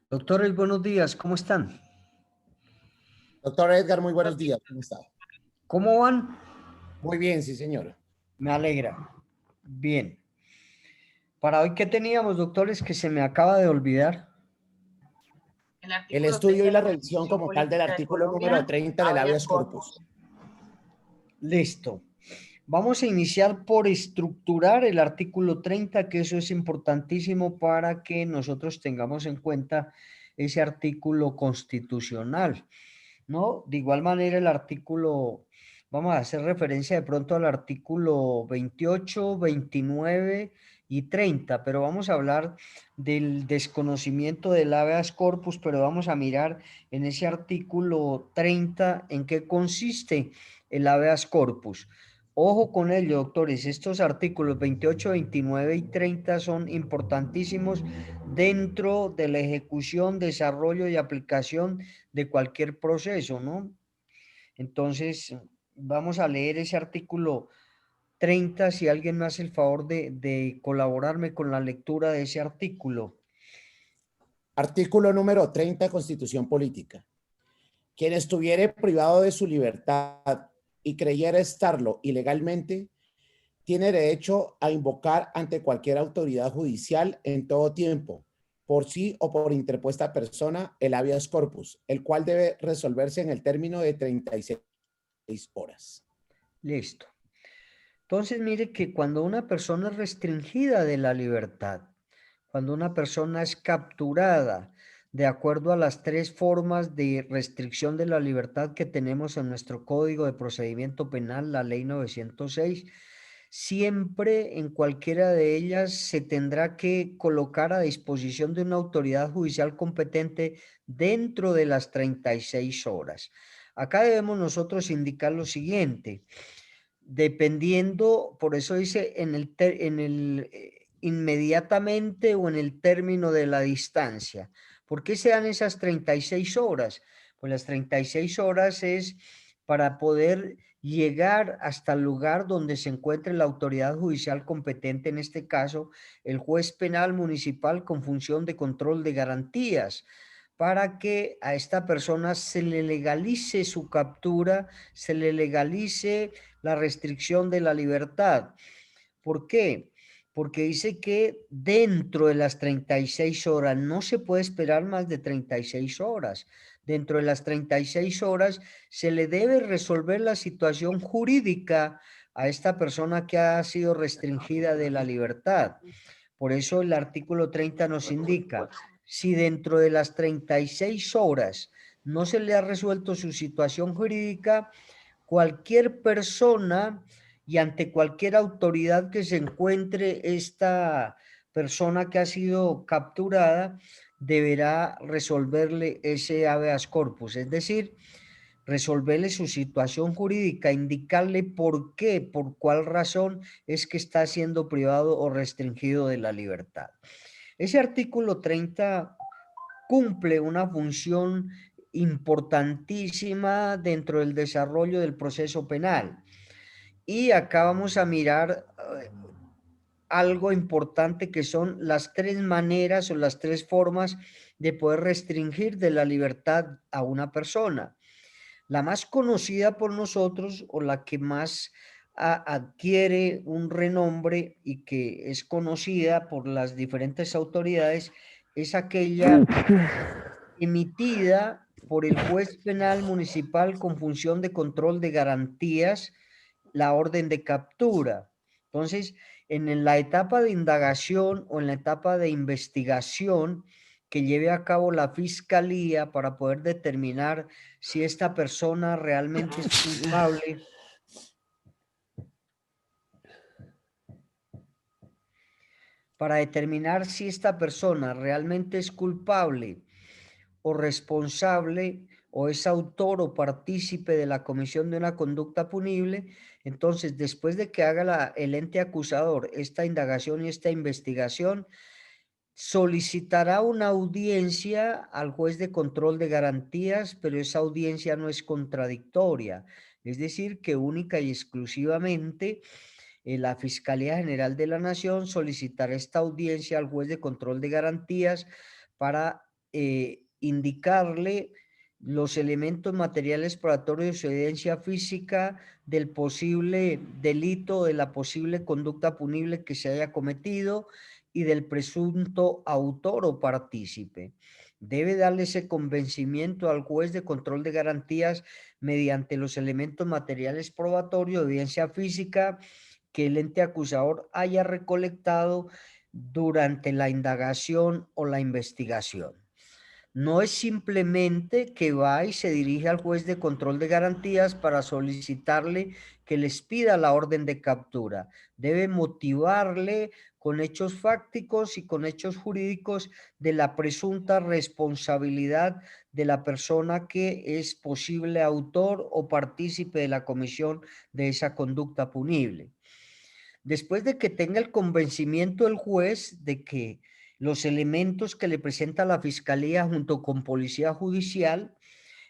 Doctores, buenos días, ¿cómo están? Doctor Edgar, muy buenos días. ¿Cómo está? ¿Cómo van? Muy bien, sí, señor. Me alegra. Bien. Para hoy, ¿qué teníamos, doctores, que se me acaba de olvidar? El El artículo estudio 30 y de la la revisión Constitución como tal del Política de artículo número Colombia, 30 del habeas habeas corpus. corpus. Listo. Vamos a iniciar por estructurar el artículo 30, que eso es importantísimo para que nosotros tengamos en cuenta ese artículo constitucional, ¿no? De igual manera, el artículo, vamos a hacer referencia de pronto al artículo 28, 29 y 30, pero vamos a hablar del desconocimiento del habeas corpus, pero vamos a mirar en ese artículo 30 en qué consiste el habeas corpus. Ojo con ello, doctores, estos artículos 28, 29 y 30 son importantísimos dentro de la ejecución, desarrollo y aplicación de cualquier proceso, ¿no? Entonces, vamos a leer ese artículo 30, si alguien me hace el favor de colaborarme con la lectura de ese artículo. Artículo número 30, Constitución Política. Quien estuviere privado de su libertad y creyera estarlo ilegalmente, tiene derecho a invocar ante cualquier autoridad judicial en todo tiempo, por sí o por interpuesta persona, el habeas corpus, el cual debe resolverse en el término de 36 horas. Listo. Entonces, mire que cuando una persona es restringida de la libertad, cuando una persona es capturada de acuerdo a las tres formas de restricción de la libertad que tenemos en nuestro Código de Procedimiento Penal, la Ley 906, siempre en cualquiera de ellas se tendrá que colocar a disposición de una autoridad judicial competente dentro de las 36 horas. Acá debemos nosotros indicar lo siguiente: dependiendo, por eso dice inmediatamente o en el término de la distancia. ¿Por qué se dan esas 36 horas? Pues las 36 horas es para poder llegar hasta el lugar donde se encuentre la autoridad judicial competente, en este caso, el juez penal municipal con función de control de garantías, para que a esta persona se le legalice su captura, se le legalice la restricción de la libertad. ¿Por qué? Porque dice que dentro de las 36 horas, no se puede esperar más de 36 horas. Dentro de las 36 horas se le debe resolver la situación jurídica a esta persona que ha sido restringida de la libertad. Por eso el artículo 30 nos indica: si dentro de las 36 horas no se le ha resuelto su situación jurídica, cualquier persona y ante cualquier autoridad que se encuentre esta persona que ha sido capturada, deberá resolverle ese habeas corpus, es decir, resolverle su situación jurídica, indicarle por qué, por cuál razón es que está siendo privado o restringido de la libertad. Ese artículo 30 cumple una función importantísima dentro del desarrollo del proceso penal. Y acá vamos a mirar algo importante, que son las tres maneras o las tres formas de poder restringir de la libertad a una persona. La más conocida por nosotros, o la que más adquiere un renombre y que es conocida por las diferentes autoridades, es aquella emitida por el juez penal municipal con función de control de garantías, la orden de captura. Entonces, en la etapa de indagación o en la etapa de investigación que lleve a cabo la fiscalía para poder determinar si esta persona realmente es culpable, para determinar si esta persona realmente es culpable o responsable o es autor o partícipe de la comisión de una conducta punible. Entonces, después de que haga el ente acusador esta indagación y esta investigación, solicitará una audiencia al juez de control de garantías, pero esa audiencia no es contradictoria, es decir, que única y exclusivamente la Fiscalía General de la Nación solicitará esta audiencia al juez de control de garantías para indicarle los elementos materiales probatorios o evidencia física del posible delito, de la posible conducta punible que se haya cometido y del presunto autor o partícipe. Debe darle ese convencimiento al juez de control de garantías mediante los elementos materiales probatorios, evidencia física que el ente acusador haya recolectado durante la indagación o la investigación. No es simplemente que va y se dirige al juez de control de garantías para solicitarle que les pida la orden de captura. Debe motivarle con hechos fácticos y con hechos jurídicos de la presunta responsabilidad de la persona que es posible autor o partícipe de la comisión de esa conducta punible. Después de que tenga el convencimiento del juez de que los elementos que le presenta la fiscalía junto con policía judicial,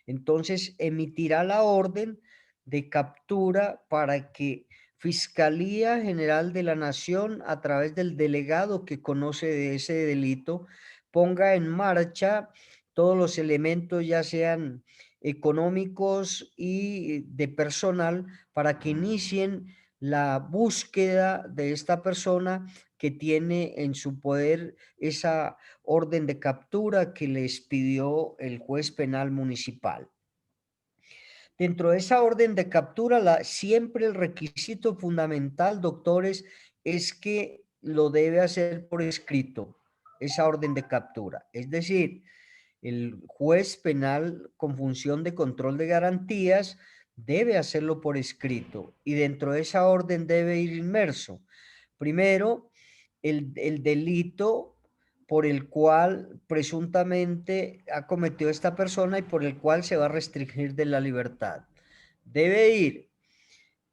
entonces emitirá la orden de captura para que Fiscalía General de la Nación, a través del delegado que conoce de ese delito, ponga en marcha todos los elementos, ya sean económicos y de personal, para que inicien la búsqueda de esta persona que tiene en su poder esa orden de captura que les pidió el juez penal municipal. Dentro de esa orden de captura, siempre el requisito fundamental, doctores, es que lo debe hacer por escrito, esa orden de captura. Es decir, el juez penal con función de control de garantías debe hacerlo por escrito y dentro de esa orden debe ir inmerso. Primero, el delito por el cual presuntamente ha cometido esta persona y por el cual se va a restringir de la libertad. Debe ir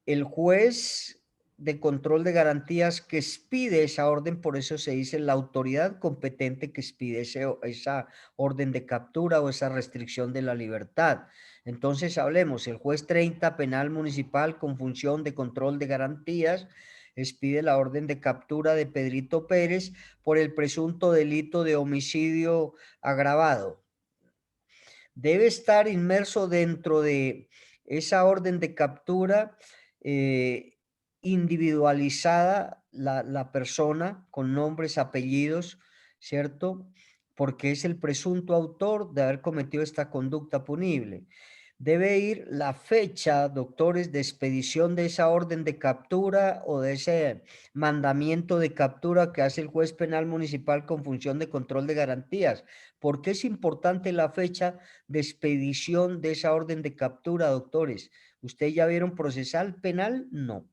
el juez de control de garantías que expide esa orden, por eso se dice la autoridad competente que expide esa orden de captura o esa restricción de la libertad. Entonces hablemos, el juez 30 penal municipal con función de control de garantías expide la orden de captura de Pedrito Pérez por el presunto delito de homicidio agravado. Debe estar inmerso dentro de esa orden de captura individualizada la persona con nombres, apellidos, ¿cierto? Porque es el presunto autor de haber cometido esta conducta punible. Debe ir la fecha, doctores, de expedición de esa orden de captura o de ese mandamiento de captura que hace el juez penal municipal con función de control de garantías. ¿Por qué es importante la fecha de expedición de esa orden de captura, doctores? ¿Ustedes ya vieron procesal penal? No.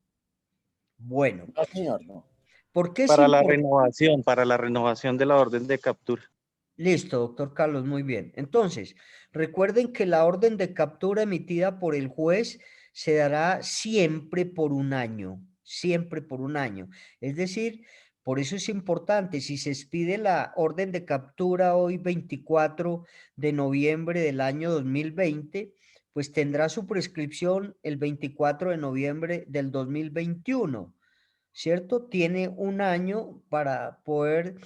Bueno, No, señor, no. ¿por qué es Para la renovación de la orden de captura. Listo, doctor Carlos, muy bien. Entonces, recuerden que la orden de captura emitida por el juez se dará siempre por un año, siempre por un año. Es decir, por eso es importante, si se expide la orden de captura hoy 24 de noviembre del año 2020, pues tendrá su prescripción el 24 de noviembre del 2021, ¿cierto? Tiene un año para poder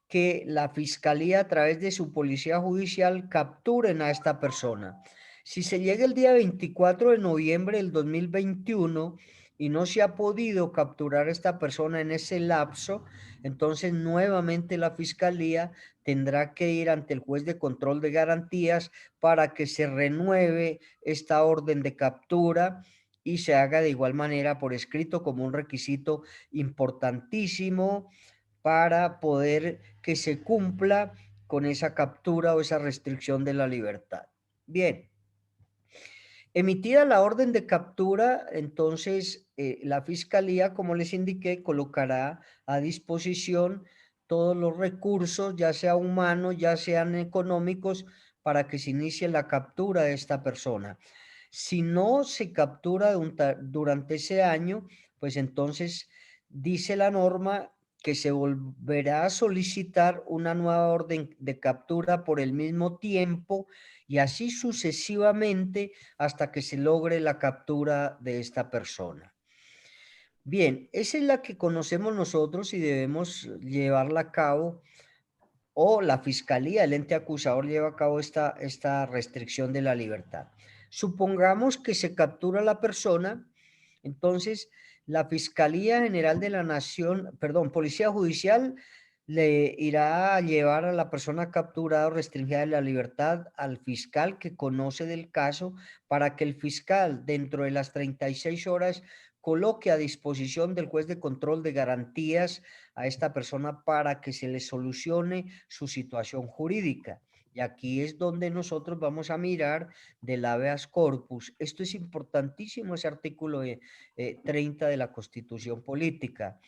que la fiscalía a través de su policía judicial capturen a esta persona. Si se llega el día 24 de noviembre del 2021 y no se ha podido capturar a esta persona en ese lapso, entonces nuevamente la fiscalía tendrá que ir ante el juez de control de garantías para que se renueve esta orden de captura y se haga de igual manera por escrito como un requisito importantísimo para poder que se cumpla con esa captura o esa restricción de la libertad. Bien, emitida la orden de captura, entonces la fiscalía, como les indiqué, colocará a disposición todos los recursos, ya sea humanos, ya sean económicos, para que se inicie la captura de esta persona. Si no se captura durante ese año, pues entonces dice la norma que se volverá a solicitar una nueva orden de captura por el mismo tiempo y así sucesivamente hasta que se logre la captura de esta persona. Bien, esa es la que conocemos nosotros y debemos llevarla a cabo. o la fiscalía, el ente acusador, lleva a cabo esta restricción de la libertad. Supongamos que se captura a la persona, entonces la Fiscalía General de la Nación, perdón, Policía Judicial le irá a llevar a la persona capturada o restringida de la libertad al fiscal que conoce del caso para que el fiscal dentro de las 36 horas coloque a disposición del juez de control de garantías a esta persona para que se le solucione su situación jurídica. Y aquí es donde nosotros vamos a mirar del habeas corpus. Esto es importantísimo, ese artículo 30 de la Constitución Política,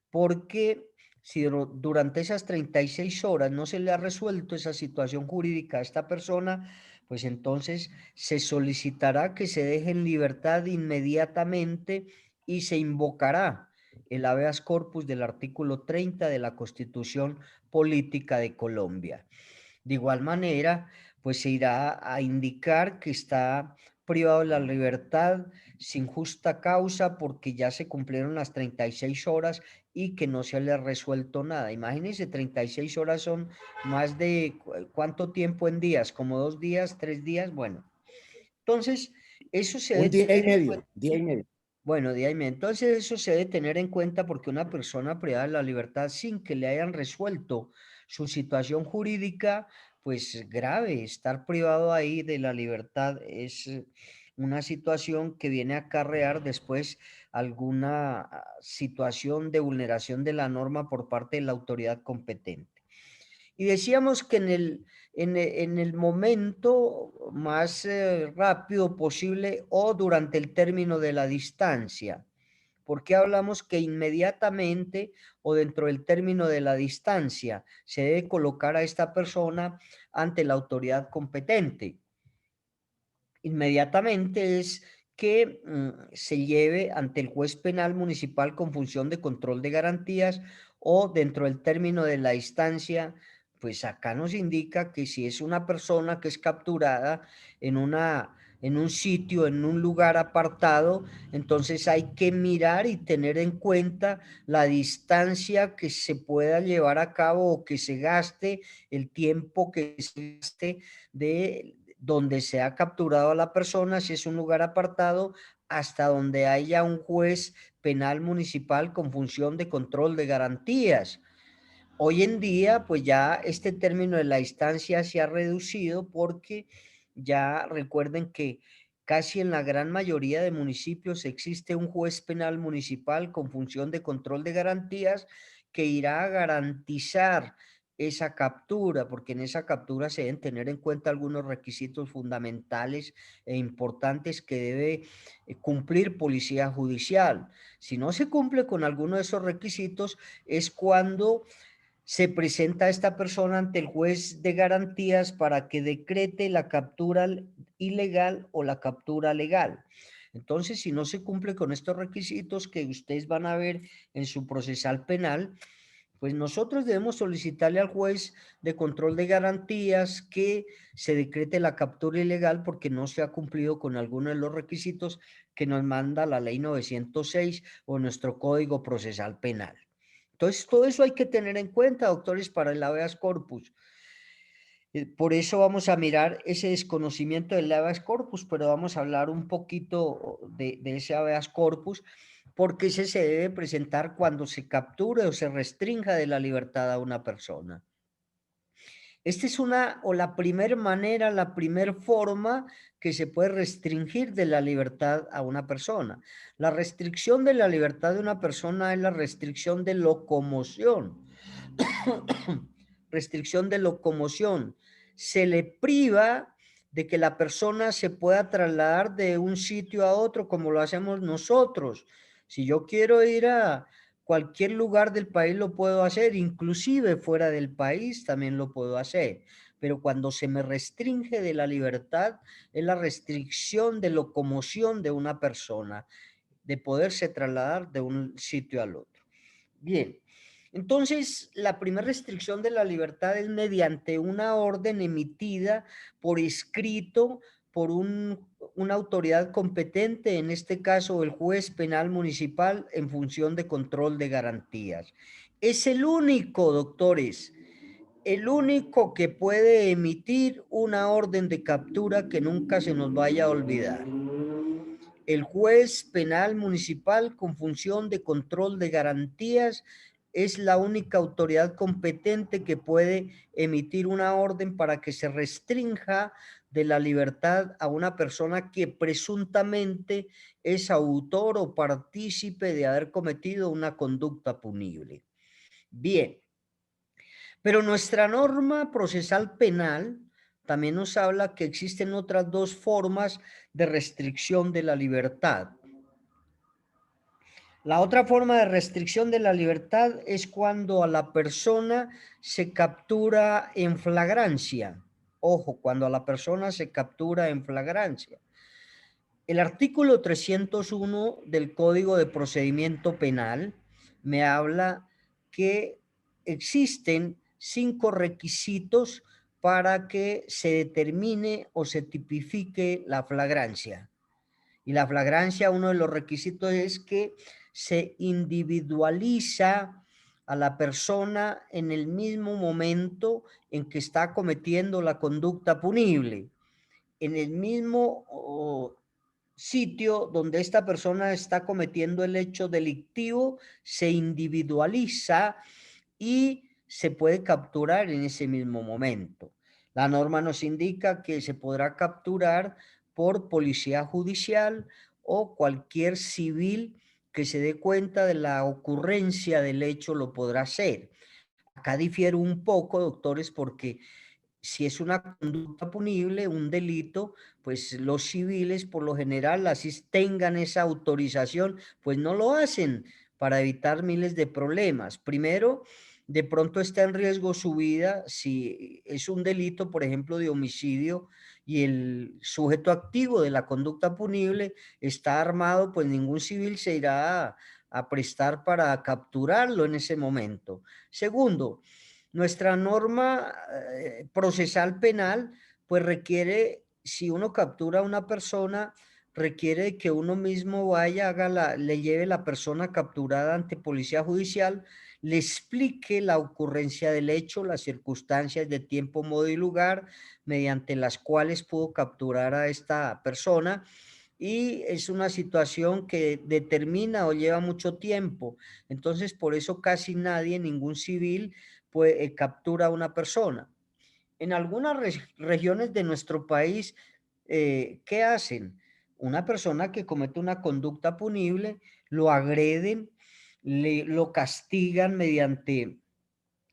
porque si durante esas 36 horas no se le ha resuelto esa situación jurídica a esta persona, pues entonces se solicitará que se deje en libertad inmediatamente y se invocará el habeas corpus del artículo 30 de la Constitución Política de Colombia. De igual manera, pues se irá a indicar que está privado de la libertad sin justa causa porque ya se cumplieron las 36 horas y que no se le ha resuelto nada. Imagínense, 36 horas son más de ¿cuánto tiempo en días? ¿Como 2 días, 3 días? Bueno, entonces eso se Un debe día y tener en medio, cuenta. día y medio. Bueno, dime, entonces eso se debe tener en cuenta porque una persona privada de la libertad sin que le hayan resuelto su situación jurídica, pues grave, estar privado ahí de la libertad es una situación que viene a acarrear después alguna situación de vulneración de la norma por parte de la autoridad competente. Y decíamos que en el momento más rápido posible o durante el término de la distancia. ¿Por qué hablamos que inmediatamente o dentro del término de la distancia se debe colocar a esta persona ante la autoridad competente? Inmediatamente es que se lleve ante el juez penal municipal con función de control de garantías o dentro del término de la instancia, pues acá nos indica que si es una persona que es capturada en un sitio, en un lugar apartado, entonces hay que mirar y tener en cuenta la distancia que se pueda llevar a cabo o que se gaste, el tiempo que se gaste de donde se ha capturado a la persona, si es un lugar apartado, hasta donde haya un juez penal municipal con función de control de garantías. Hoy en día, pues ya este término de la instancia se ha reducido porque ya recuerden que casi en la gran mayoría de municipios existe un juez penal municipal con función de control de garantías que irá a garantizar esa captura, porque en esa captura se deben tener en cuenta algunos requisitos fundamentales e importantes que debe cumplir policía judicial. Si no se cumple con alguno de esos requisitos, es cuando se presenta esta persona ante el juez de garantías para que decrete la captura ilegal o la captura legal. Entonces, si no se cumple con estos requisitos que ustedes van a ver en su procesal penal, pues nosotros debemos solicitarle al juez de control de garantías que se decrete la captura ilegal porque no se ha cumplido con alguno de los requisitos que nos manda la ley 906 o nuestro Código Procesal Penal. Entonces, todo eso hay que tener en cuenta, doctores, para el habeas corpus. Por eso vamos a mirar ese desconocimiento del habeas corpus, pero vamos a hablar un poquito de ese habeas corpus, porque ese se debe presentar cuando se capture o se restrinja de la libertad a una persona. Esta es la primera manera, la primera forma que se puede restringir de la libertad a una persona. La restricción de la libertad de una persona es la restricción de locomoción. Restricción de locomoción. Se le priva de que la persona se pueda trasladar de un sitio a otro como lo hacemos nosotros. Si yo quiero ir a cualquier lugar del país lo puedo hacer, inclusive fuera del país también lo puedo hacer. Pero cuando se me restringe de la libertad es la restricción de locomoción de una persona, de poderse trasladar de un sitio al otro. Bien, entonces la primera restricción de la libertad es mediante una orden emitida por escrito por una autoridad competente, en este caso el juez penal municipal en función de control de garantías. Es el único, doctores, el único que puede emitir una orden de captura que nunca se nos vaya a olvidar. El juez penal municipal con función de control de garantías es la única autoridad competente que puede emitir una orden para que se restrinja de la libertad a una persona que presuntamente es autor o partícipe de haber cometido una conducta punible. Bien, pero nuestra norma procesal penal también nos habla que existen otras dos formas de restricción de la libertad. La otra forma de restricción de la libertad es cuando a la persona se captura en flagrancia. Ojo, cuando a la persona se captura en flagrancia. El artículo 301 del Código de Procedimiento Penal me habla que existen 5 requisitos para que se determine o se tipifique la flagrancia. Y la flagrancia, uno de los requisitos es que se individualiza a la persona en el mismo momento en que está cometiendo la conducta punible, en el mismo sitio donde esta persona está cometiendo el hecho delictivo, se individualiza y se puede capturar en ese mismo momento. La norma nos indica que se podrá capturar por policía judicial o cualquier civil que se dé cuenta de la ocurrencia del hecho lo podrá hacer. Acá difiero un poco, doctores, porque si es una conducta punible, un delito, pues los civiles por lo general, así tengan esa autorización, pues no lo hacen para evitar miles de problemas. Primero, de pronto está en riesgo su vida si es un delito, por ejemplo, de homicidio y el sujeto activo de la conducta punible está armado, pues ningún civil se irá a prestar para capturarlo en ese momento. Segundo, nuestra norma procesal penal, pues requiere, si uno captura a una persona, requiere que uno mismo vaya, le lleve la persona capturada ante policía judicial, le explique la ocurrencia del hecho, las circunstancias de tiempo, modo y lugar mediante las cuales pudo capturar a esta persona. Y es una situación que determina o lleva mucho tiempo. Entonces, por eso casi nadie, ningún civil, pues, captura a una persona. En algunas regiones de nuestro país, ¿qué hacen? Una persona que comete una conducta punible, lo agreden, lo castigan mediante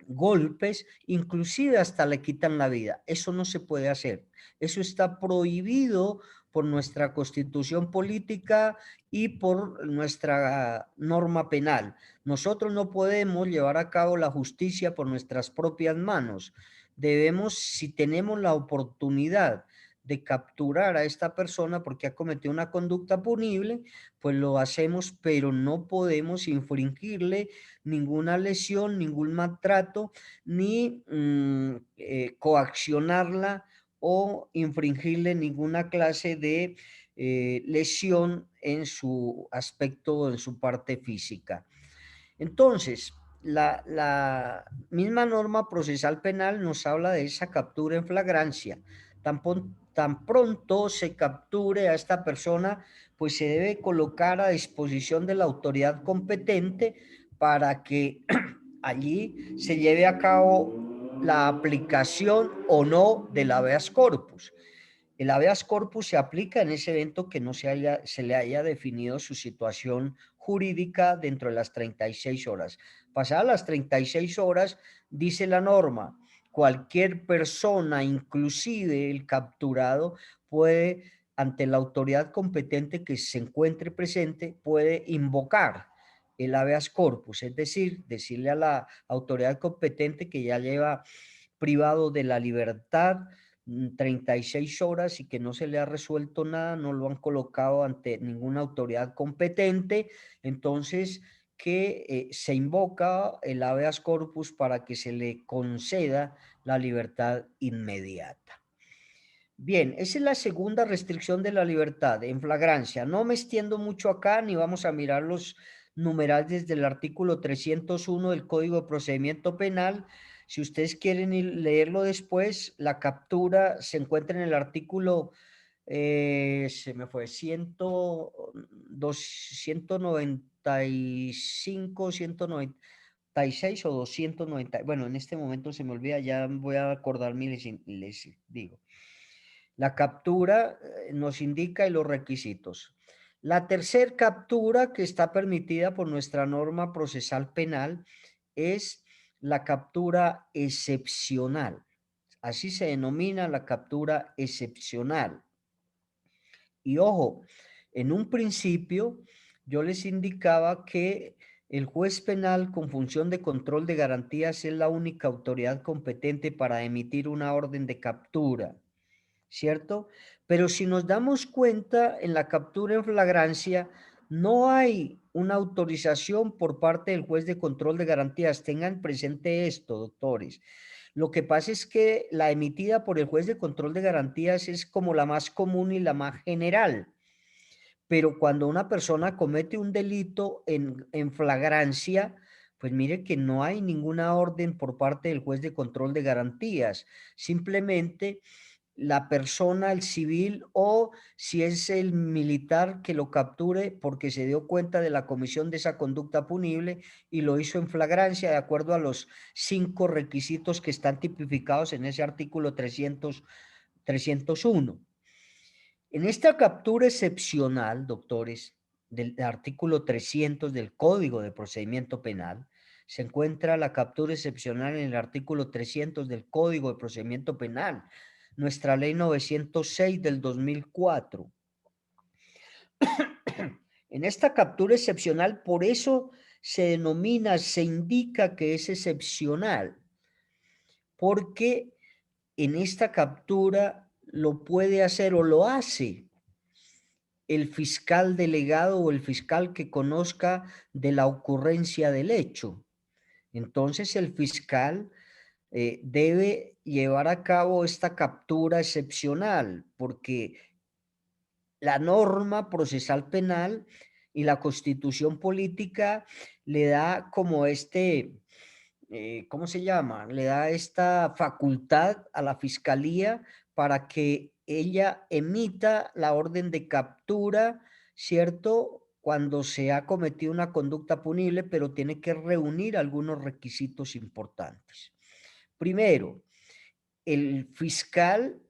golpes, inclusive hasta le quitan la vida. Eso no se puede hacer. Eso está prohibido por nuestra constitución política y por nuestra norma penal. Nosotros no podemos llevar a cabo la justicia por nuestras propias manos. Debemos, si tenemos la oportunidad de capturar a esta persona porque ha cometido una conducta punible, pues lo hacemos, pero no podemos infringirle ninguna lesión, ningún maltrato, ni coaccionarla o infringirle ninguna clase de lesión en su aspecto, en su parte física. Entonces, la misma norma procesal penal nos habla de esa captura en flagrancia. Tan pronto se capture a esta persona, pues se debe colocar a disposición de la autoridad competente para que allí se lleve a cabo la aplicación o no del habeas corpus. El habeas corpus se aplica en ese evento que no se le haya definido su situación jurídica dentro de las 36 horas. Pasadas las 36 horas, dice la norma, cualquier persona, inclusive el capturado, puede, ante la autoridad competente que se encuentre presente, puede invocar el habeas corpus, es decir, decirle a la autoridad competente que ya lleva privado de la libertad 36 horas y que no se le ha resuelto nada, no lo han colocado ante ninguna autoridad competente, entonces que se invoca el habeas corpus para que se le conceda la libertad inmediata. Bien, esa es la segunda restricción de la libertad, en flagrancia. No me extiendo mucho acá, ni vamos a mirar los numerales del artículo 301 del Código de Procedimiento Penal, Si ustedes quieren leerlo después, la captura se encuentra en el artículo, se me fue, 195, 196 o 290. Bueno, en este momento se me olvida, ya voy a acordarme y les digo. La captura nos indica y los requisitos. La tercera captura que está permitida por nuestra norma procesal penal es la captura excepcional. Así se denomina la captura excepcional. Y ojo, en un principio yo les indicaba que el juez penal con función de control de garantías es la única autoridad competente para emitir una orden de captura, ¿cierto? Pero si nos damos cuenta, en la captura en flagrancia no hay una autorización por parte del juez de control de garantías. Tengan presente esto, doctores. Lo que pasa es que la emitida por el juez de control de garantías es como la más común y la más general. Pero cuando una persona comete un delito en flagrancia, pues mire que no hay ninguna orden por parte del juez de control de garantías. Simplemente la persona, el civil, o si es el militar que lo capture porque se dio cuenta de la comisión de esa conducta punible y lo hizo en flagrancia de acuerdo a los 5 requisitos que están tipificados en ese artículo 301. En esta captura excepcional, doctores, del artículo 300 del Código de Procedimiento Penal, se encuentra la captura excepcional en el artículo 300 del Código de Procedimiento Penal, nuestra ley 906 del 2004. En esta captura excepcional, por eso se denomina, se indica que es excepcional, porque en esta captura lo puede hacer o lo hace el fiscal delegado o el fiscal que conozca de la ocurrencia del hecho. Entonces el fiscal debe llevar a cabo esta captura excepcional porque la norma procesal penal y la constitución política le da como ¿cómo se llama? Le da esta facultad a la fiscalía para que ella emita la orden de captura, ¿cierto? Cuando se ha cometido una conducta punible, pero tiene que reunir algunos requisitos importantes. Primero, el fiscal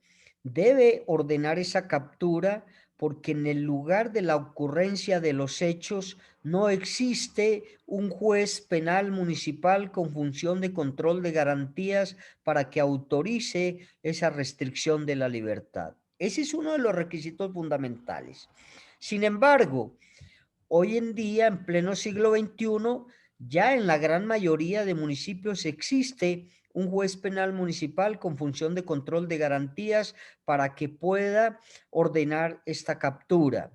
debe ordenar esa captura porque en el lugar de la ocurrencia de los hechos no existe un juez penal municipal con función de control de garantías para que autorice esa restricción de la libertad. Ese es uno de los requisitos fundamentales. Sin embargo, hoy en día, en pleno siglo XXI, ya en la gran mayoría de municipios existe un juez penal municipal con función de control de garantías para que pueda ordenar esta captura.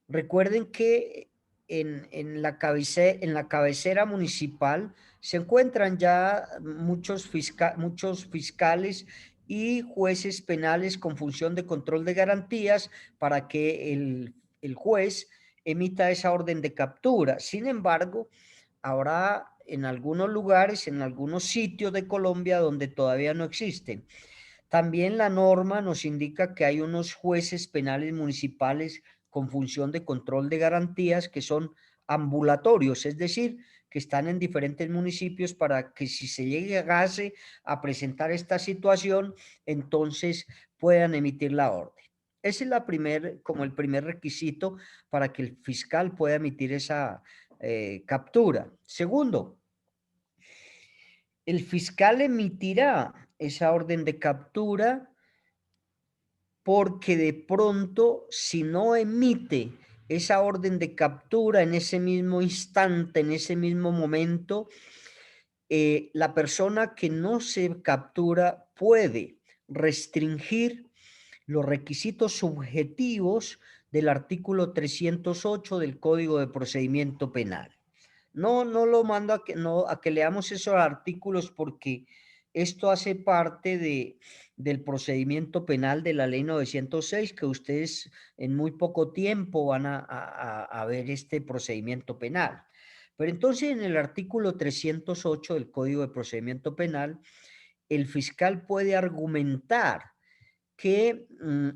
Recuerden que en la cabecera municipal se encuentran ya muchos fiscales y jueces penales con función de control de garantías para que el juez emita esa orden de captura. Sin embargo, habrá en algunos lugares, en algunos sitios de Colombia donde todavía no existen. También la norma nos indica que hay unos jueces penales municipales con función de control de garantías que son ambulatorios, es decir, que están en diferentes municipios para que si se llegase a presentar esta situación, entonces puedan emitir la orden. Ese es como el primer requisito para que el fiscal pueda emitir esa captura. Segundo, el fiscal emitirá esa orden de captura porque de pronto, si no emite esa orden de captura en ese mismo instante, en ese mismo momento, la persona que no se captura puede restringir los requisitos subjetivos del artículo 308 del Código de Procedimiento Penal. No lo mando a que leamos esos artículos porque esto hace parte del procedimiento penal de la ley 906, que ustedes en muy poco tiempo van a ver este procedimiento penal. Pero entonces en el artículo 308 del Código de Procedimiento Penal, el fiscal puede argumentar que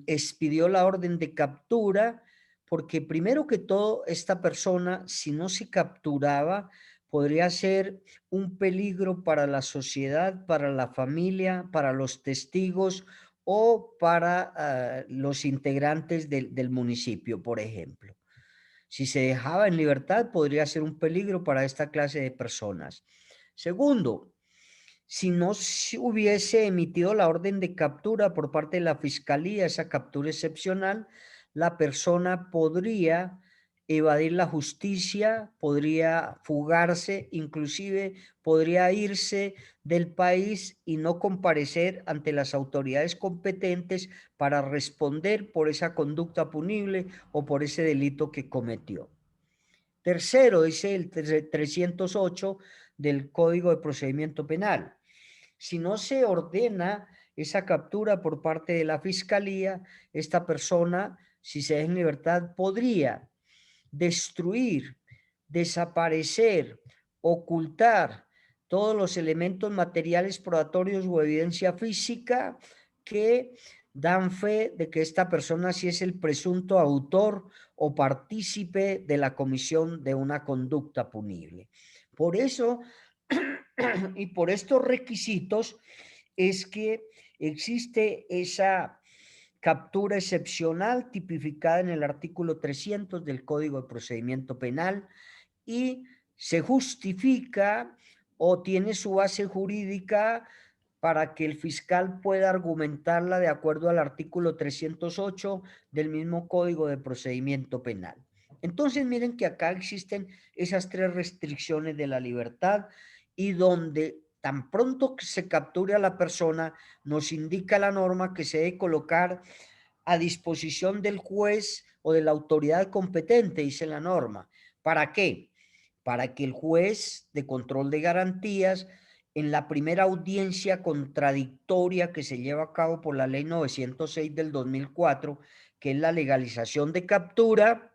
expidió la orden de captura porque primero que todo esta persona, si no se capturaba, podría ser un peligro para la sociedad, para la familia, para los testigos o para los integrantes del municipio, por ejemplo. Si se dejaba en libertad, podría ser un peligro para esta clase de personas. Segundo, si no se hubiese emitido la orden de captura por parte de la fiscalía, esa captura excepcional, la persona podría evadir la justicia, podría fugarse, inclusive podría irse del país y no comparecer ante las autoridades competentes para responder por esa conducta punible o por ese delito que cometió. Tercero, dice el 308 del Código de Procedimiento Penal. Si no se ordena esa captura por parte de la fiscalía, esta persona, si se deja en libertad, podría destruir, desaparecer, ocultar todos los elementos materiales probatorios o evidencia física que dan fe de que esta persona sí es el presunto autor o partícipe de la comisión de una conducta punible. Por eso, y por estos requisitos, es que existe esa captura excepcional tipificada en el artículo 300 del Código de Procedimiento Penal y se justifica o tiene su base jurídica para que el fiscal pueda argumentarla de acuerdo al artículo 308 del mismo Código de Procedimiento Penal. Entonces miren que acá existen esas tres restricciones de la libertad y donde tan pronto que se capture a la persona, nos indica la norma que se debe colocar a disposición del juez o de la autoridad competente, dice la norma. ¿Para qué? Para que el juez de control de garantías, en la primera audiencia contradictoria que se lleva a cabo por la ley 906 del 2004, que es la legalización de captura,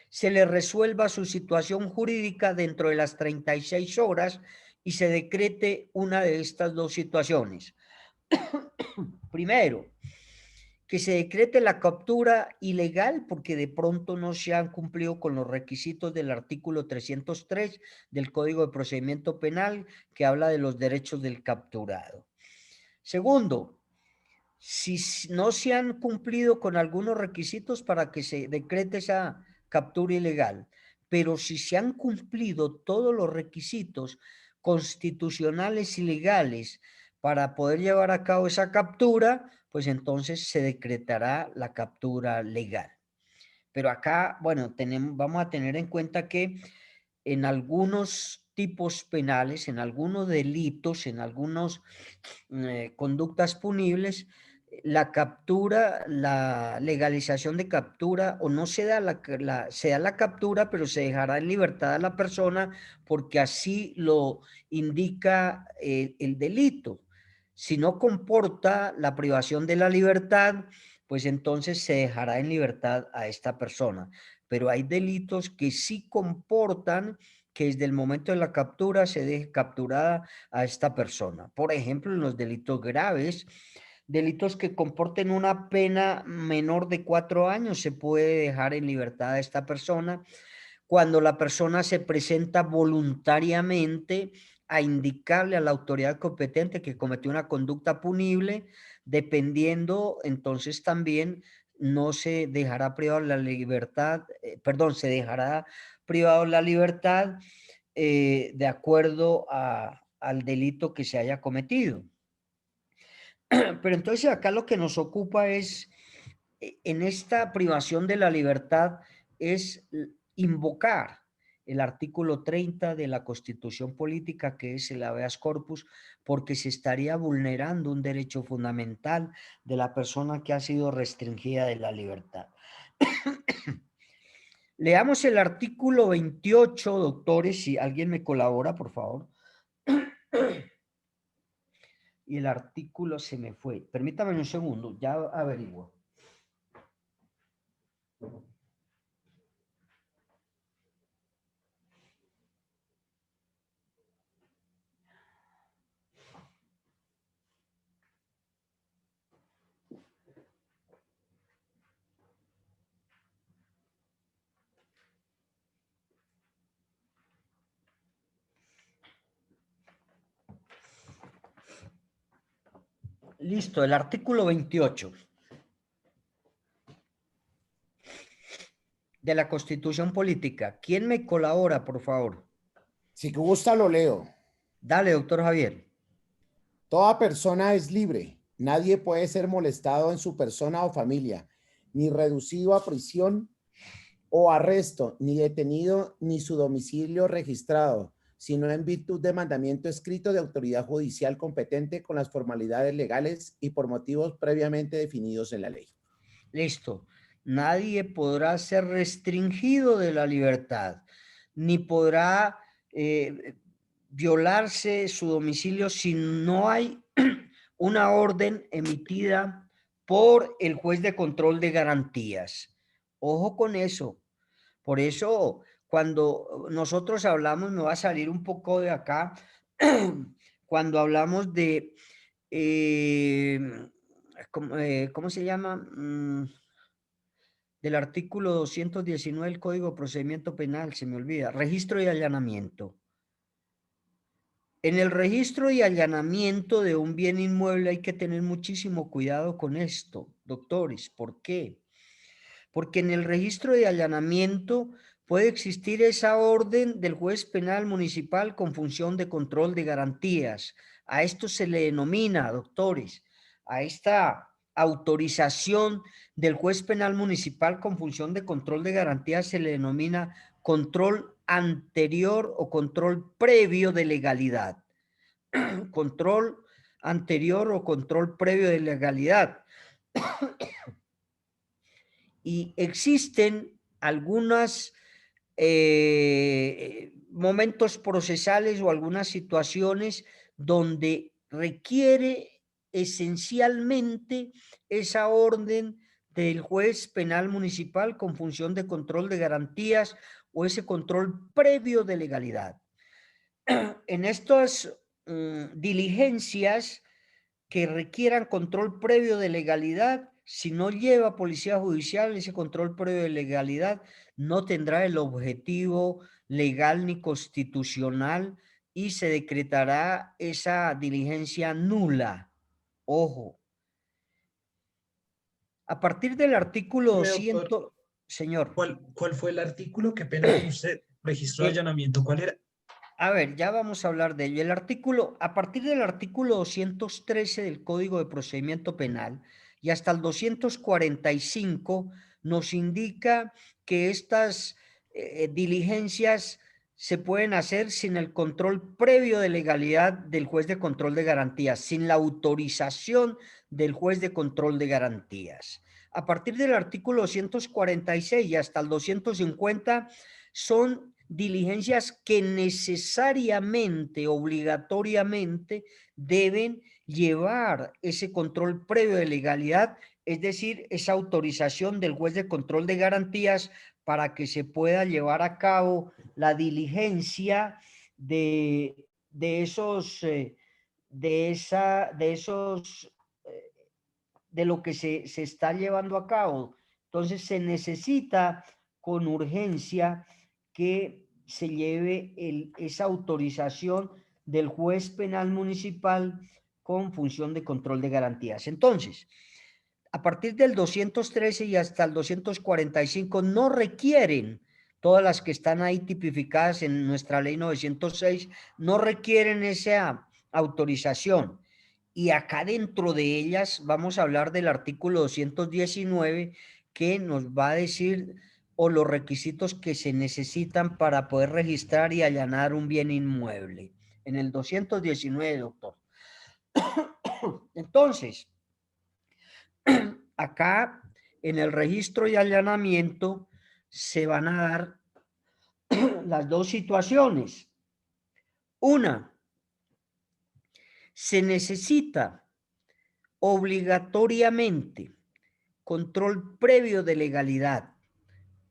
se le resuelva su situación jurídica dentro de las 36 horas y se decrete una de estas dos situaciones. Primero, que se decrete la captura ilegal porque de pronto no se han cumplido con los requisitos del artículo 303 del Código de Procedimiento Penal que habla de los derechos del capturado. Segundo, si no se han cumplido con algunos requisitos para que se decrete esa captura ilegal, pero si se han cumplido todos los requisitos constitucionales y legales para poder llevar a cabo esa captura, pues entonces se decretará la captura legal. Pero acá, bueno, vamos a tener en cuenta que en algunos tipos penales, en algunos delitos, en algunas conductas punibles, la captura, la legalización de captura, o no se da se da la captura, pero se dejará en libertad a la persona porque así lo indica el delito. Si no comporta la privación de la libertad, pues entonces se dejará en libertad a esta persona. Pero hay delitos que sí comportan que desde el momento de la captura se deje capturada a esta persona. Por ejemplo, en los delitos graves, delitos que comporten una pena menor de 4 años, se puede dejar en libertad a esta persona cuando la persona se presenta voluntariamente a indicarle a la autoridad competente que cometió una conducta punible, dependiendo, entonces también no se dejará privado la libertad, se dejará privado la libertad de acuerdo al delito que se haya cometido. Pero entonces acá lo que nos ocupa es, en esta privación de la libertad, es invocar el artículo 30 de la Constitución Política, que es el habeas corpus, porque se estaría vulnerando un derecho fundamental de la persona que ha sido restringida de la libertad. Leamos el artículo 28, doctores, si alguien me colabora, por favor. Y el artículo se me fue. Permítame un segundo, ya averiguo. Listo, el artículo 28 de la Constitución Política. ¿Quién me colabora, por favor? Si gusta, lo leo. Dale, doctor Javier. Toda persona es libre. Nadie puede ser molestado en su persona o familia, ni reducido a prisión o arresto, ni detenido, ni su domicilio registrado, sino en virtud de mandamiento escrito de autoridad judicial competente con las formalidades legales y por motivos previamente definidos en la ley. Listo. Nadie podrá ser restringido de la libertad, ni podrá violarse su domicilio si no hay una orden emitida por el juez de control de garantías. Ojo con eso. Por eso, cuando nosotros hablamos, me va a salir un poco de acá, cuando hablamos de, ¿cómo se llama? Del artículo 219 del Código de Procedimiento Penal, se me olvida, registro y allanamiento. En el registro y allanamiento de un bien inmueble hay que tener muchísimo cuidado con esto, doctores. ¿Por qué? Porque en el registro de allanamiento puede existir esa orden del juez penal municipal con función de control de garantías. A esto se le denomina, doctores, a esta autorización del juez penal municipal con función de control de garantías se le denomina control anterior o control previo de legalidad. Control anterior o control previo de legalidad. Y existen algunos momentos procesales o algunas situaciones donde requiere esencialmente esa orden del juez penal municipal con función de control de garantías o ese control previo de legalidad. En estas diligencias que requieran control previo de legalidad, si no lleva policía judicial, ese control previo de legalidad no tendrá el objetivo legal ni constitucional y se decretará esa diligencia nula. Ojo. A partir del artículo Dime, 200, doctor, señor. ¿cuál fue el artículo? Qué pena con usted. Registro de allanamiento, ¿cuál era? A ver, ya vamos a hablar de ello. A partir del artículo 213 del Código de Procedimiento Penal y hasta el 245 nos indica que estas diligencias se pueden hacer sin el control previo de legalidad del juez de control de garantías, sin la autorización del juez de control de garantías. A partir del artículo 246 y hasta el 250 son diligencias que necesariamente, obligatoriamente, deben llevar ese control previo de legalidad, es decir, esa autorización del juez de control de garantías para que se pueda llevar a cabo la diligencia de esos, de lo que se está llevando a cabo. Entonces se necesita con urgencia que se lleve esa autorización del juez penal municipal con función de control de garantías. Entonces, a partir del 213 y hasta el 245 no requieren, todas las que están ahí tipificadas en nuestra ley 906, no requieren esa autorización. Y acá dentro de ellas vamos a hablar del artículo 219 que nos va a decir o los requisitos que se necesitan para poder registrar y allanar un bien inmueble. En el 219, doctor. Entonces, acá en el registro y allanamiento se van a dar las dos situaciones. Una, se necesita obligatoriamente control previo de legalidad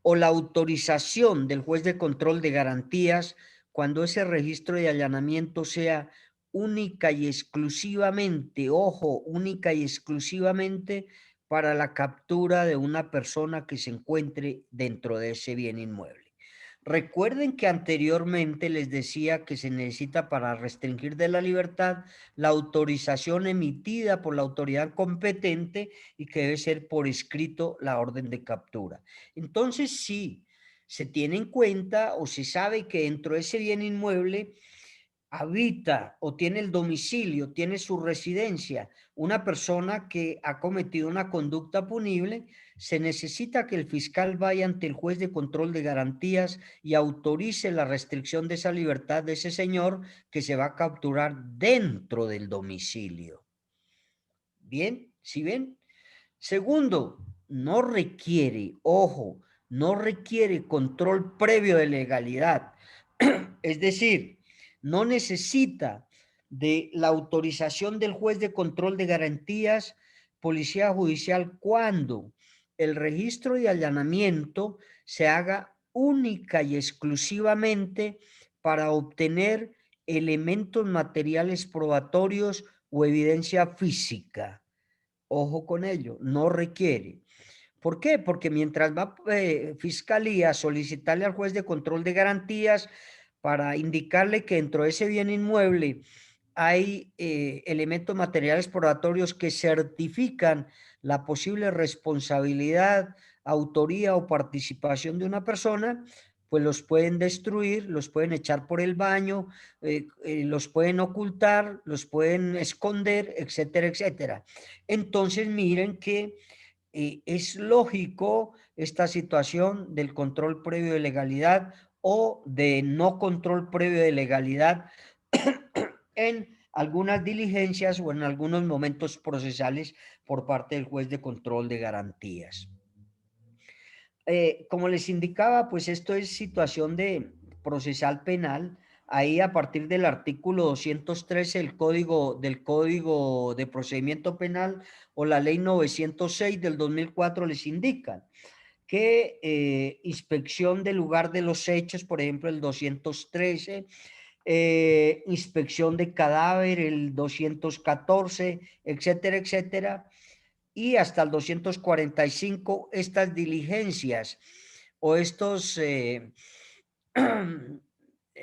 o la autorización del juez de control de garantías cuando ese registro de allanamiento sea única y exclusivamente, ojo, única y exclusivamente para la captura de una persona que se encuentre dentro de ese bien inmueble. Recuerden que anteriormente les decía que se necesita para restringir de la libertad la autorización emitida por la autoridad competente y que debe ser por escrito la orden de captura. Entonces, sí, se tiene en cuenta o se sabe que dentro de ese bien inmueble habita o tiene el domicilio, tiene su residencia, una persona que ha cometido una conducta punible, se necesita que el fiscal vaya ante el juez de control de garantías y autorice la restricción de esa libertad de ese señor que se va a capturar dentro del domicilio. Bien, ¿sí ven? Segundo, no requiere, ojo, no requiere control previo de legalidad. Es decir, no necesita de la autorización del juez de control de garantías, policía judicial, cuando el registro de allanamiento se haga única y exclusivamente para obtener elementos materiales probatorios o evidencia física. Ojo con ello, no requiere. ¿Por qué? Porque mientras va Fiscalía a solicitarle al juez de control de garantías para indicarle que dentro de ese bien inmueble hay elementos materiales probatorios que certifican la posible responsabilidad, autoría o participación de una persona, pues los pueden destruir, los pueden echar por el baño, los pueden ocultar, los pueden esconder, etcétera, etcétera. Entonces miren que es lógico esta situación del control previo de legalidad o de no control previo de legalidad en algunas diligencias o en algunos momentos procesales por parte del juez de control de garantías. Como les indicaba, pues esto es situación de procesal penal. Ahí a partir del artículo 213 del Código de Procedimiento Penal o la Ley 906 del 2004 les indican que inspección del lugar de los hechos, por ejemplo, el 213, inspección de cadáver, el 214, etcétera, etcétera, y hasta el 245, estas diligencias o estos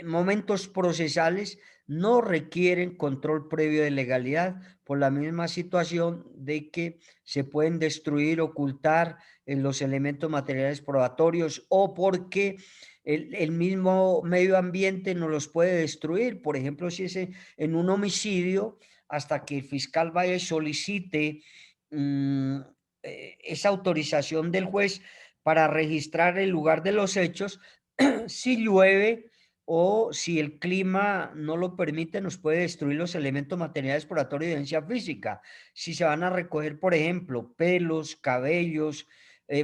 momentos procesales no requieren control previo de legalidad por la misma situación de que se pueden destruir, ocultar los elementos materiales probatorios o porque el mismo medio ambiente no los puede destruir. Por ejemplo, si es en un homicidio, hasta que el fiscal vaya y solicite esa autorización del juez para registrar el lugar de los hechos, si llueve o si el clima no lo permite, nos puede destruir los elementos materiales probatorios de evidencia física. Si se van a recoger, por ejemplo, pelos, cabellos,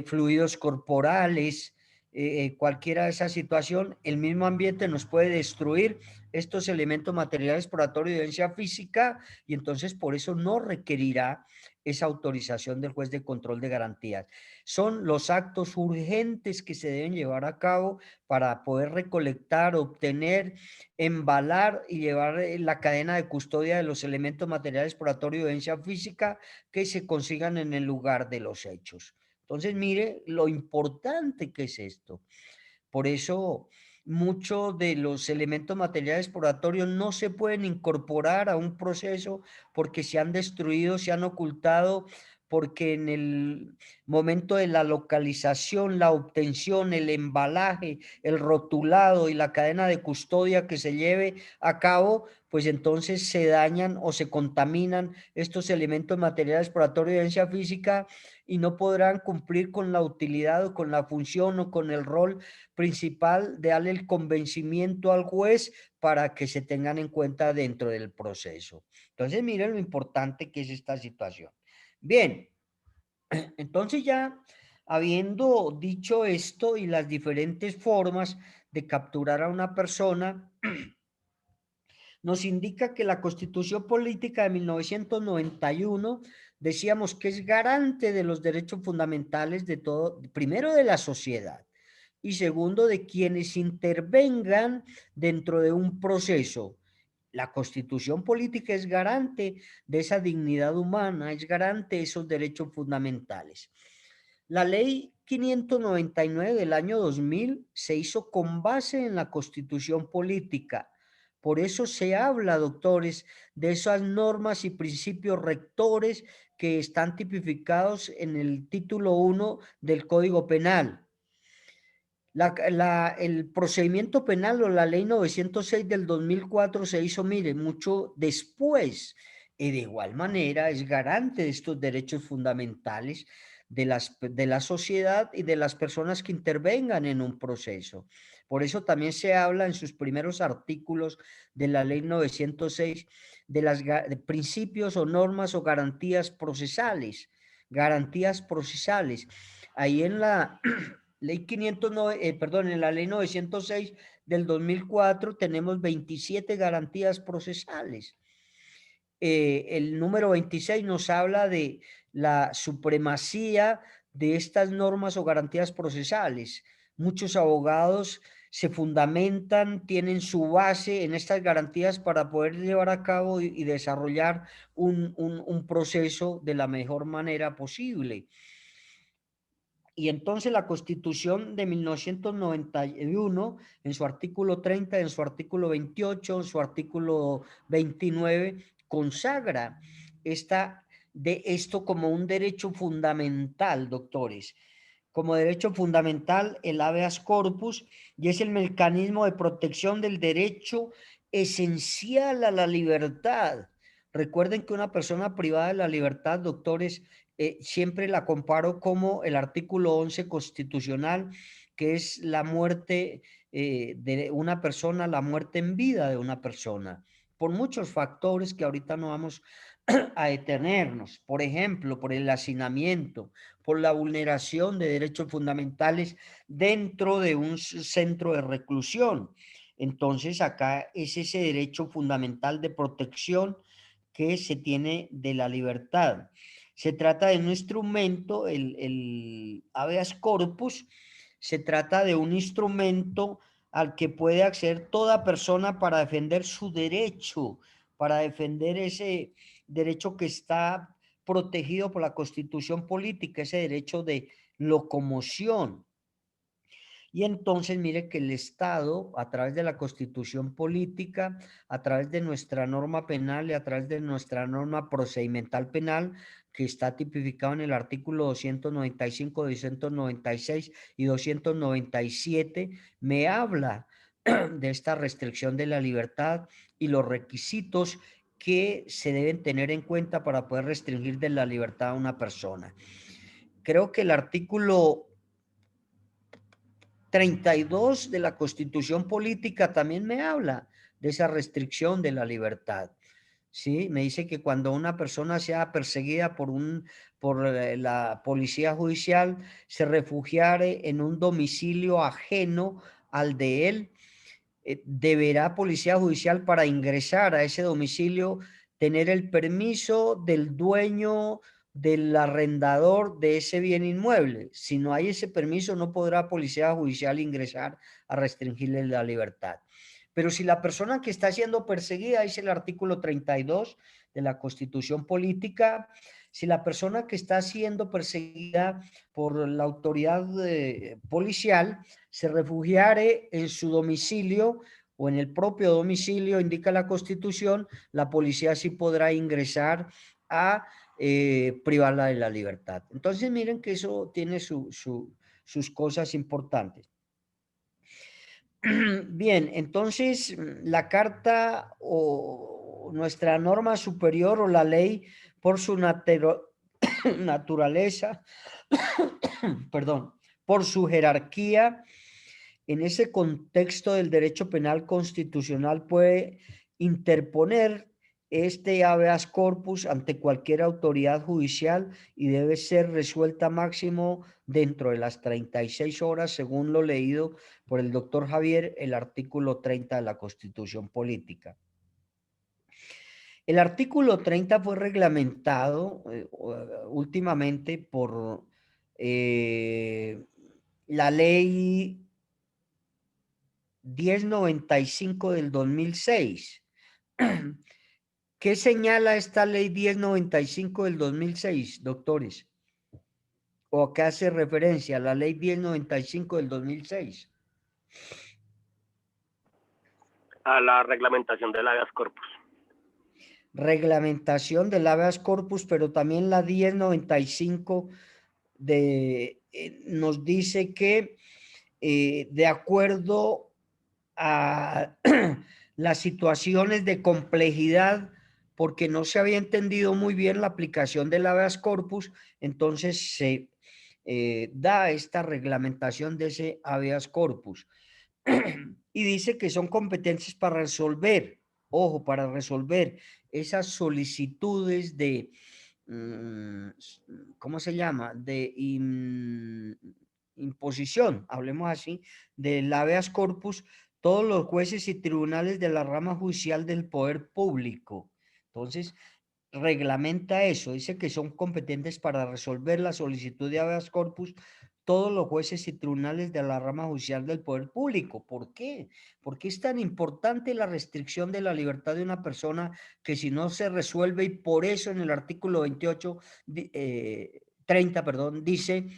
fluidos corporales, cualquiera de esa situación, el mismo ambiente nos puede destruir estos elementos materiales probatorios de evidencia física y entonces por eso no requerirá esa autorización del juez de control de garantías. Son los actos urgentes que se deben llevar a cabo para poder recolectar, obtener, embalar y llevar la cadena de custodia de los elementos materiales probatorios de evidencia física que se consigan en el lugar de los hechos. Entonces, mire lo importante que es esto. Por eso, muchos de los elementos materiales probatorios no se pueden incorporar a un proceso porque se han destruido, se han ocultado, porque en el momento de la localización, la obtención, el embalaje, el rotulado y la cadena de custodia que se lleve a cabo, pues entonces se dañan o se contaminan estos elementos materiales probatorios de evidencia física y no podrán cumplir con la utilidad o con la función o con el rol principal de darle el convencimiento al juez para que se tengan en cuenta dentro del proceso. Entonces, miren lo importante que es esta situación. Bien, entonces ya habiendo dicho esto y las diferentes formas de capturar a una persona, nos indica que la Constitución Política de 1991 decíamos que es garante de los derechos fundamentales de todo, primero de la sociedad y segundo de quienes intervengan dentro de un proceso. La Constitución Política es garante de esa dignidad humana, es garante de esos derechos fundamentales. La ley 599 del año 2000 se hizo con base en la Constitución Política. Por eso se habla, doctores, de esas normas y principios rectores que están tipificados en el título 1 del Código Penal. El procedimiento penal o la ley 906 del 2004 se hizo, mire, mucho después, y de igual manera es garante de estos derechos fundamentales de la sociedad y de las personas que intervengan en un proceso. Por eso también se habla en sus primeros artículos de la ley 906 de de principios o normas o garantías procesales. Garantías procesales. Ahí en la ley 509, perdón, en la ley 906 del 2004 tenemos 27 garantías procesales. El número 26 nos habla de la supremacía de estas normas o garantías procesales. Muchos abogados se fundamentan, tienen su base en estas garantías para poder llevar a cabo y desarrollar un proceso de la mejor manera posible. Y entonces la Constitución de 1991, en su artículo 30, en su artículo 28, en su artículo 29, consagra esto como un derecho fundamental, doctores. Como derecho fundamental, el habeas corpus, y es el mecanismo de protección del derecho esencial a la libertad. Recuerden que una persona privada de la libertad, doctores, siempre la comparo como el artículo 11 constitucional, que es la muerte de una persona, la muerte en vida de una persona, por muchos factores que ahorita no vamos a detenernos. Por ejemplo, por el hacinamiento, por la vulneración de derechos fundamentales dentro de un centro de reclusión. Entonces, acá es ese derecho fundamental de protección que se tiene de la libertad. Se trata de un instrumento, el habeas corpus, se trata de un instrumento al que puede acceder toda persona para defender su derecho, para defender ese derecho que está protegido por la Constitución política, ese derecho de locomoción. Y entonces mire que el Estado, a través de la Constitución política, a través de nuestra norma penal y a través de nuestra norma procedimental penal, que está tipificado en el artículo 295, 296 y 297, me habla de esta restricción de la libertad y los requisitos que se deben tener en cuenta para poder restringir de la libertad a una persona. Creo que el artículo 32 de la Constitución política también me habla de esa restricción de la libertad. ¿Sí? Me dice que cuando una persona sea perseguida por la policía judicial, se refugiare en un domicilio ajeno al de él, deberá policía judicial para ingresar a ese domicilio tener el permiso del dueño, del arrendador de ese bien inmueble. Si no hay ese permiso, no podrá policía judicial ingresar a restringirle la libertad. Pero si la persona que está siendo perseguida, dice el artículo 32 de la Constitución política, si la persona que está siendo perseguida por la autoridad policial se refugiare en su domicilio o en el propio domicilio, indica la Constitución, la policía sí podrá ingresar a privarla de la libertad. Entonces miren que eso tiene sus cosas importantes. Bien, entonces la carta o nuestra norma superior o la ley por su naturaleza, perdón, por su jerarquía, en ese contexto del derecho penal constitucional puede interponer este habeas corpus ante cualquier autoridad judicial y debe ser resuelta máximo dentro de las 36 horas, según lo leído por el doctor Javier, el artículo 30 de la Constitución política. El artículo 30 fue reglamentado últimamente por la ley 1095 del 2006. ¿Qué señala esta ley 1095 del 2006, doctores? ¿O a qué hace referencia? La ley 1095 del 2006. A la reglamentación del habeas corpus. Reglamentación del habeas corpus, pero también la 1095 nos dice que de acuerdo a las situaciones de complejidad, porque no se había entendido muy bien la aplicación del habeas corpus, entonces se da esta reglamentación de ese habeas corpus. Y dice que son competentes para resolver, ojo, para resolver esas solicitudes de, ¿cómo se llama? De imposición, hablemos así, del habeas corpus, todos los jueces y tribunales de la rama judicial del poder público. Entonces, reglamenta eso, dice que son competentes para resolver la solicitud de habeas corpus todos los jueces y tribunales de la rama judicial del poder público. ¿Por qué? Porque es tan importante la restricción de la libertad de una persona que si no se resuelve, y por eso en el artículo 28, 30, perdón, dice: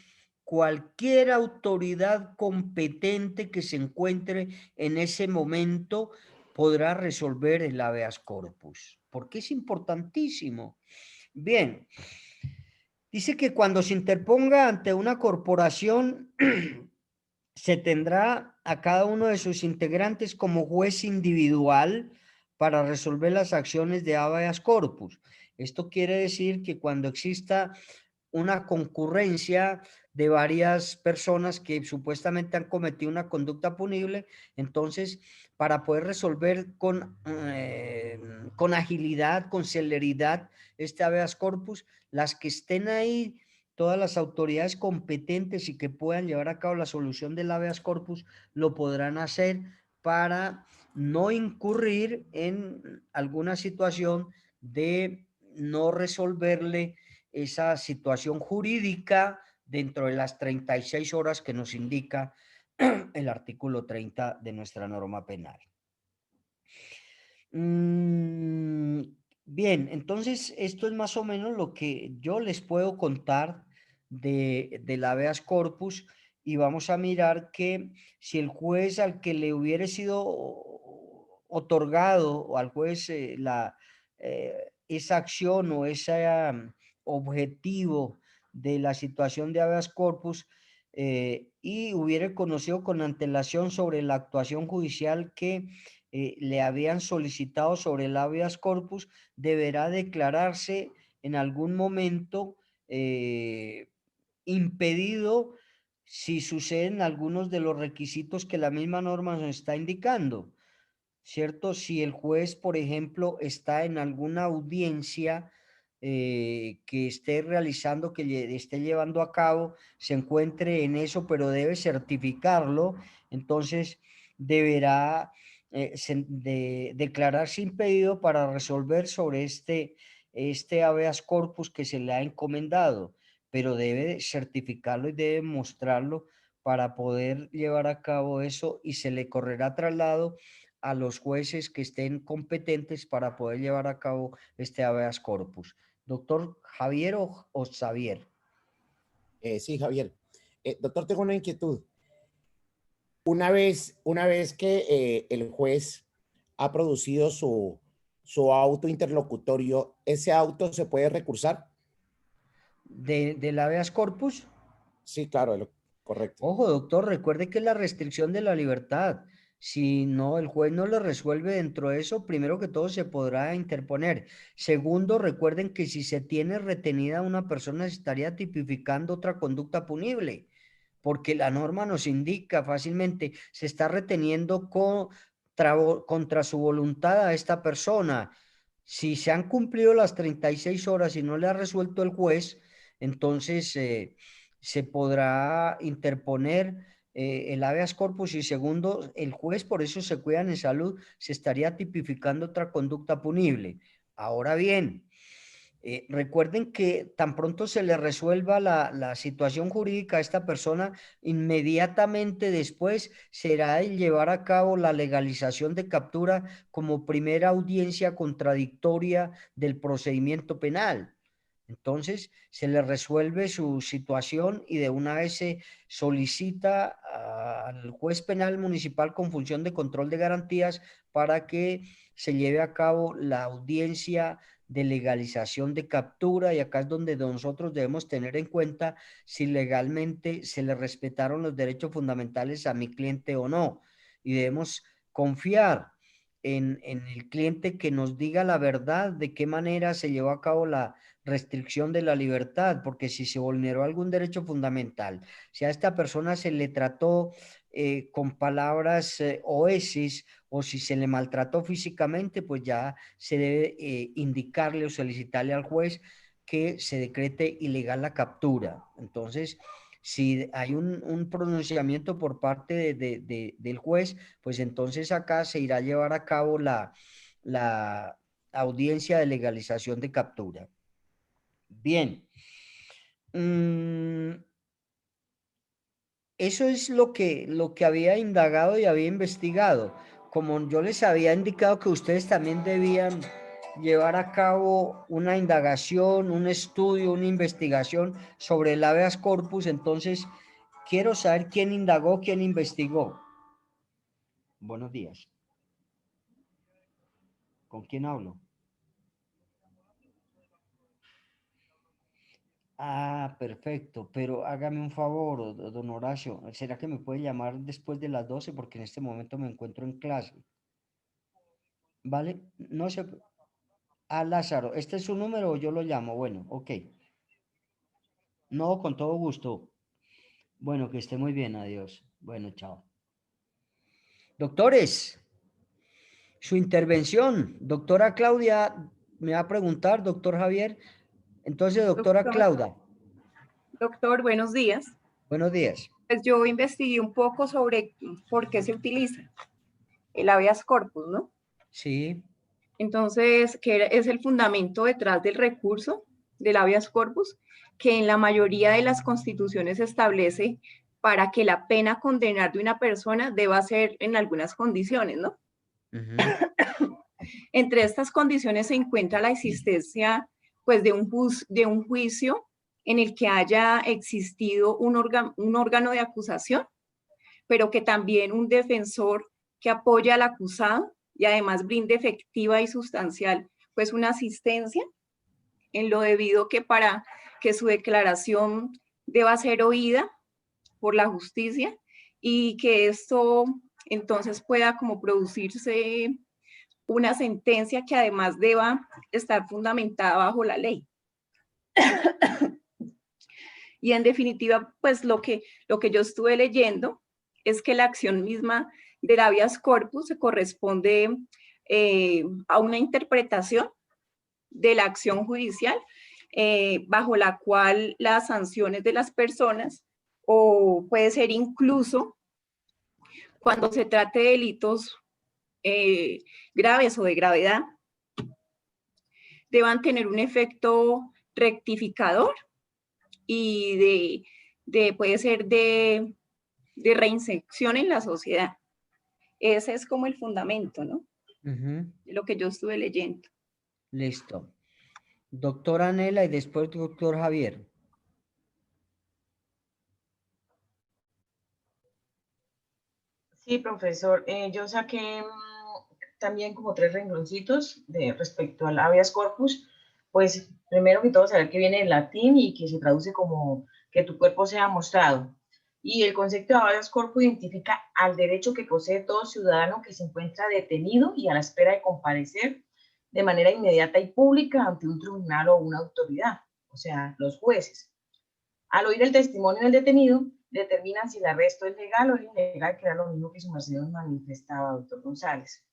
cualquier autoridad competente que se encuentre en ese momento podrá resolver el habeas corpus, porque es importantísimo. Bien, dice que cuando se interponga ante una corporación, se tendrá a cada uno de sus integrantes como juez individual para resolver las acciones de habeas corpus. Esto quiere decir que cuando exista una concurrencia de varias personas que supuestamente han cometido una conducta punible, entonces para poder resolver con agilidad, con celeridad este habeas corpus, las que estén ahí, todas las autoridades competentes y que puedan llevar a cabo la solución del habeas corpus, lo podrán hacer para no incurrir en alguna situación de no resolverle esa situación jurídica dentro de las 36 horas que nos indica el artículo 30 de nuestra norma penal. Bien, entonces esto es más o menos lo que yo les puedo contar del habeas corpus, y vamos a mirar que si el juez al que le hubiera sido otorgado, o al juez esa acción o ese objetivo de la situación de habeas corpus, y hubiera conocido con antelación sobre la actuación judicial que le habían solicitado sobre el habeas corpus, deberá declararse en algún momento impedido si suceden algunos de los requisitos que la misma norma nos está indicando, ¿cierto? Si el juez, por ejemplo, está en alguna audiencia que esté realizando, que esté llevando a cabo, se encuentre en eso, pero debe certificarlo, entonces deberá declararse impedido para resolver sobre este habeas corpus que se le ha encomendado, pero debe certificarlo y debe mostrarlo para poder llevar a cabo eso, y se le correrá traslado a los jueces que estén competentes para poder llevar a cabo este habeas corpus. Doctor Javier o Xavier. Sí, Javier. Doctor, tengo una inquietud. Una vez que el juez ha producido su auto interlocutorio, ¿ese auto se puede recursar? ¿Del habeas corpus? Sí, claro, correcto. Ojo, doctor, recuerde que la restricción de la libertad, si no, el juez no lo resuelve dentro de eso, primero que todo se podrá interponer. Segundo, recuerden que si se tiene retenida a una persona, se estaría tipificando otra conducta punible, porque la norma nos indica fácilmente, se está reteniendo contra su voluntad a esta persona. Si se han cumplido las 36 horas y no le ha resuelto el juez, entonces se podrá interponer el habeas corpus, y segundo, el juez, por eso se cuidan en salud, se estaría tipificando otra conducta punible. Ahora bien, recuerden que tan pronto se le resuelva la situación jurídica a esta persona, inmediatamente después será el llevar a cabo la legalización de captura como primera audiencia contradictoria del procedimiento penal. Entonces, se le resuelve su situación y de una vez se solicita al juez penal municipal con función de control de garantías para que se lleve a cabo la audiencia de legalización de captura, y acá es donde nosotros debemos tener en cuenta si legalmente se le respetaron los derechos fundamentales a mi cliente o no, y debemos confiar en el cliente que nos diga la verdad de qué manera se llevó a cabo la restricción de la libertad, porque si se vulneró algún derecho fundamental, si a esta persona se le trató con palabras oesis, o si se le maltrató físicamente, pues ya se debe indicarle o solicitarle al juez que se decrete ilegal la captura. Entonces, si hay un pronunciamiento por parte del juez, pues entonces acá se irá a llevar a cabo la audiencia de legalización de captura. Bien. Eso es lo que había indagado y había investigado. Como yo les había indicado que ustedes también debían llevar a cabo una indagación, un estudio, una investigación sobre el habeas corpus, entonces quiero saber quién indagó, quién investigó. Buenos días. ¿Con quién hablo? Ah, perfecto, pero hágame un favor, don Horacio, ¿será que me puede llamar después de las 12? Porque en este momento me encuentro en clase, ¿vale? No se... Ah, Lázaro, ¿este es su número o yo lo llamo? Bueno, ok. No, con todo gusto. Bueno, que esté muy bien, adiós. Bueno, chao. Doctores, su intervención. Doctora Claudia me va a preguntar, doctor Javier. Entonces, doctora Claudia, Doctor, buenos días. buenos días. Pues yo investigué un poco sobre por qué se utiliza el habeas corpus, ¿no? Sí. Entonces, ¿qué es el fundamento detrás del recurso del habeas corpus? Que en la mayoría de las constituciones se establece para que la pena condenar de una persona deba ser en algunas condiciones, ¿no? Entre estas condiciones se encuentra la existencia, pues, de un juicio en el que haya existido un órgano de acusación, pero que también un defensor que apoya al acusado y además brinde efectiva y sustancial, pues, una asistencia en lo debido que para que su declaración deba ser oída por la justicia y que esto entonces pueda como producirse una sentencia que además deba estar fundamentada bajo la ley. Y en definitiva, pues lo que yo estuve leyendo es que la acción misma del habeas corpus se corresponde a una interpretación de la acción judicial bajo la cual las sanciones de las personas, o puede ser incluso cuando se trate de delitos graves o de gravedad, deban tener un efecto rectificador y puede ser de reinserción en la sociedad. Ese es como el fundamento, ¿no? De lo que yo estuve leyendo. Listo. Doctora Anela y después doctor Javier. Sí, profesor. Yo saqué también como 3 rengloncitos respecto al habeas corpus. Pues primero que todo saber que viene del latín y que se traduce como que tu cuerpo sea mostrado. Y el concepto de habeas corpus identifica al derecho que posee todo ciudadano que se encuentra detenido y a la espera de comparecer de manera inmediata y pública ante un tribunal o una autoridad, o sea, los jueces. Al oír el testimonio del detenido, determinan si el arresto es legal o ilegal, que era lo mismo que su merced nos manifestaba, doctor González.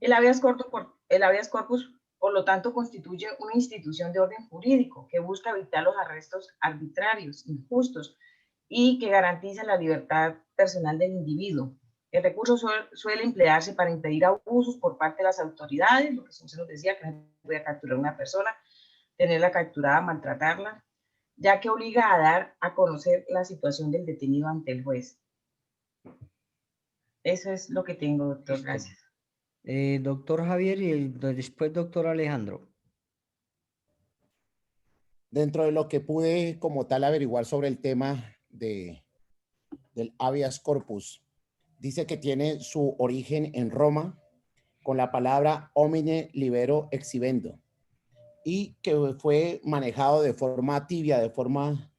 El habeas corpus, por lo tanto, constituye una institución de orden jurídico que busca evitar los arrestos arbitrarios, injustos y que garantiza la libertad personal del individuo. El recurso suele emplearse para impedir abusos por parte de las autoridades, lo que se nos decía, que no se puede capturar a una persona, tenerla capturada, maltratarla, ya que obliga a dar a conocer la situación del detenido ante el juez. Eso es lo que tengo, doctor. Gracias. Doctor Javier y después doctor Alejandro. Dentro de lo que pude como tal averiguar sobre el tema del habeas corpus, dice que tiene su origen en Roma con la palabra homine libero exhibendo y que fue manejado de forma tibia, de forma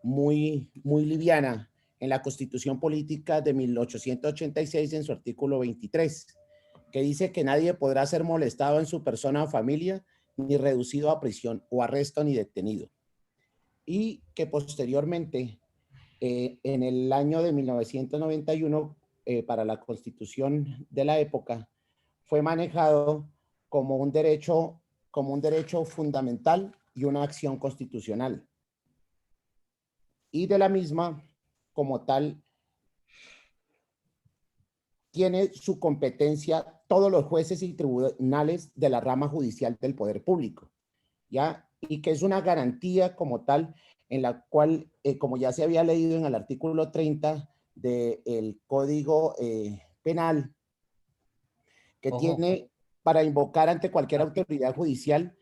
muy liviana en la Constitución Política de 1886 en su artículo 23, que dice que nadie podrá ser molestado en su persona o familia, ni reducido a prisión o arresto ni detenido. Y que posteriormente, en el año de 1991, para la Constitución de la época, fue manejado como un derecho fundamental y una acción constitucional. Y de la misma, como tal, tiene su competencia todos los jueces y tribunales de la rama judicial del poder público, ¿ya? Y que es una garantía como tal en la cual, como ya se había leído en el artículo 30 del Código Penal, que tiene para invocar ante cualquier autoridad judicial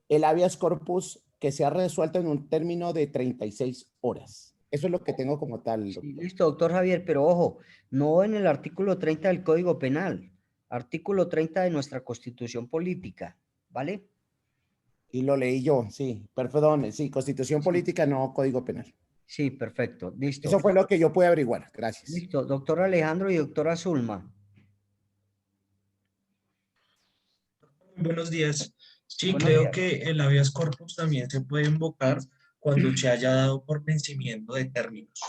el habeas corpus que sea resuelto en un término de 36 horas. Eso es lo que tengo como tal. Sí, listo, doctor Javier, pero ojo, no en el artículo 30 del Código Penal, artículo 30 de nuestra Constitución Política, ¿vale? Y lo leí yo, sí, perdón, sí, Constitución Política, no Código Penal. Sí, perfecto, listo. Eso fue lo que yo pude averiguar, gracias. Listo, doctor Alejandro y doctora Zulma. Buenos días. Sí, Buenos creo días. que el habeas corpus también se puede invocar cuando se haya dado por vencimiento de términos.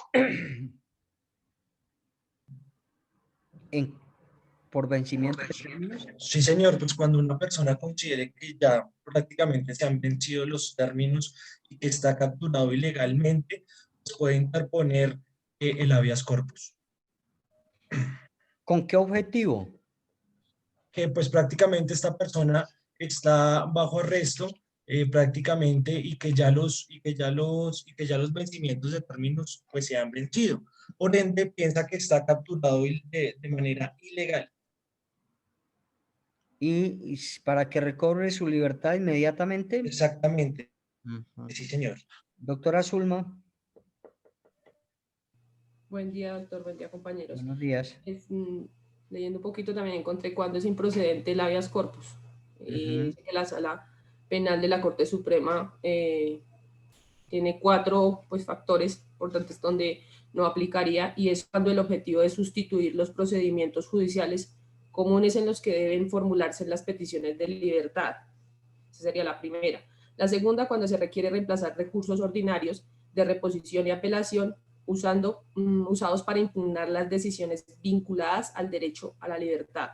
¿Por vencimiento de términos? Sí, señor, pues cuando una persona considere que ya prácticamente se han vencido los términos y que está capturado ilegalmente, pues puede interponer el habeas corpus. ¿Con qué objetivo? Que pues prácticamente esta persona está bajo arresto prácticamente y que ya los vencimientos de términos pues se han vencido. Por ende, piensa que está capturado de manera ilegal. Y para que recobre su libertad inmediatamente. Exactamente. Ujú. Sí, señor. Doctora Zulma. Buen día, doctor. Buen día, compañeros. Buenos días. Leyendo un poquito también encontré cuándo es improcedente el habeas corpus. Dice que la Sala Penal de la Corte Suprema tiene 4 factores importantes donde no aplicaría, y es cuando el objetivo es sustituir los procedimientos judiciales comunes en los que deben formularse las peticiones de libertad. Esa sería la primera. La segunda, cuando se requiere reemplazar recursos ordinarios de reposición y apelación usados para impugnar las decisiones vinculadas al derecho a la libertad.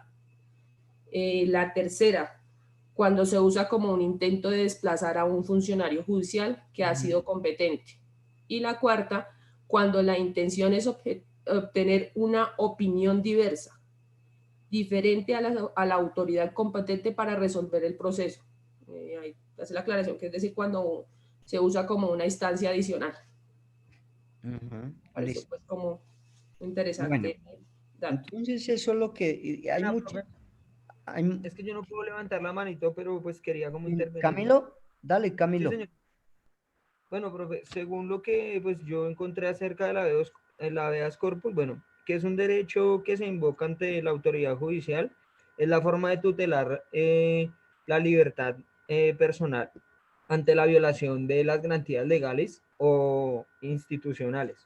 La tercera, cuando se usa como un intento de desplazar a un funcionario judicial que ha sido competente. Y la cuarta, cuando la intención es obtener una opinión diversa, diferente a la autoridad competente para resolver el proceso. Ahí hace la aclaración, que es decir, cuando se usa como una instancia adicional. Parece pues como interesante. Bueno, entonces eso es lo que hay mucho. Es que yo no puedo levantar la manito, pero pues quería como intervenir. Camilo, dale, Camilo. Sí, señor. Bueno, profe, según lo que pues yo encontré acerca de la habeas corpus, bueno, que es un derecho que se invoca ante la autoridad judicial, es la forma de tutelar la libertad personal ante la violación de las garantías legales o institucionales.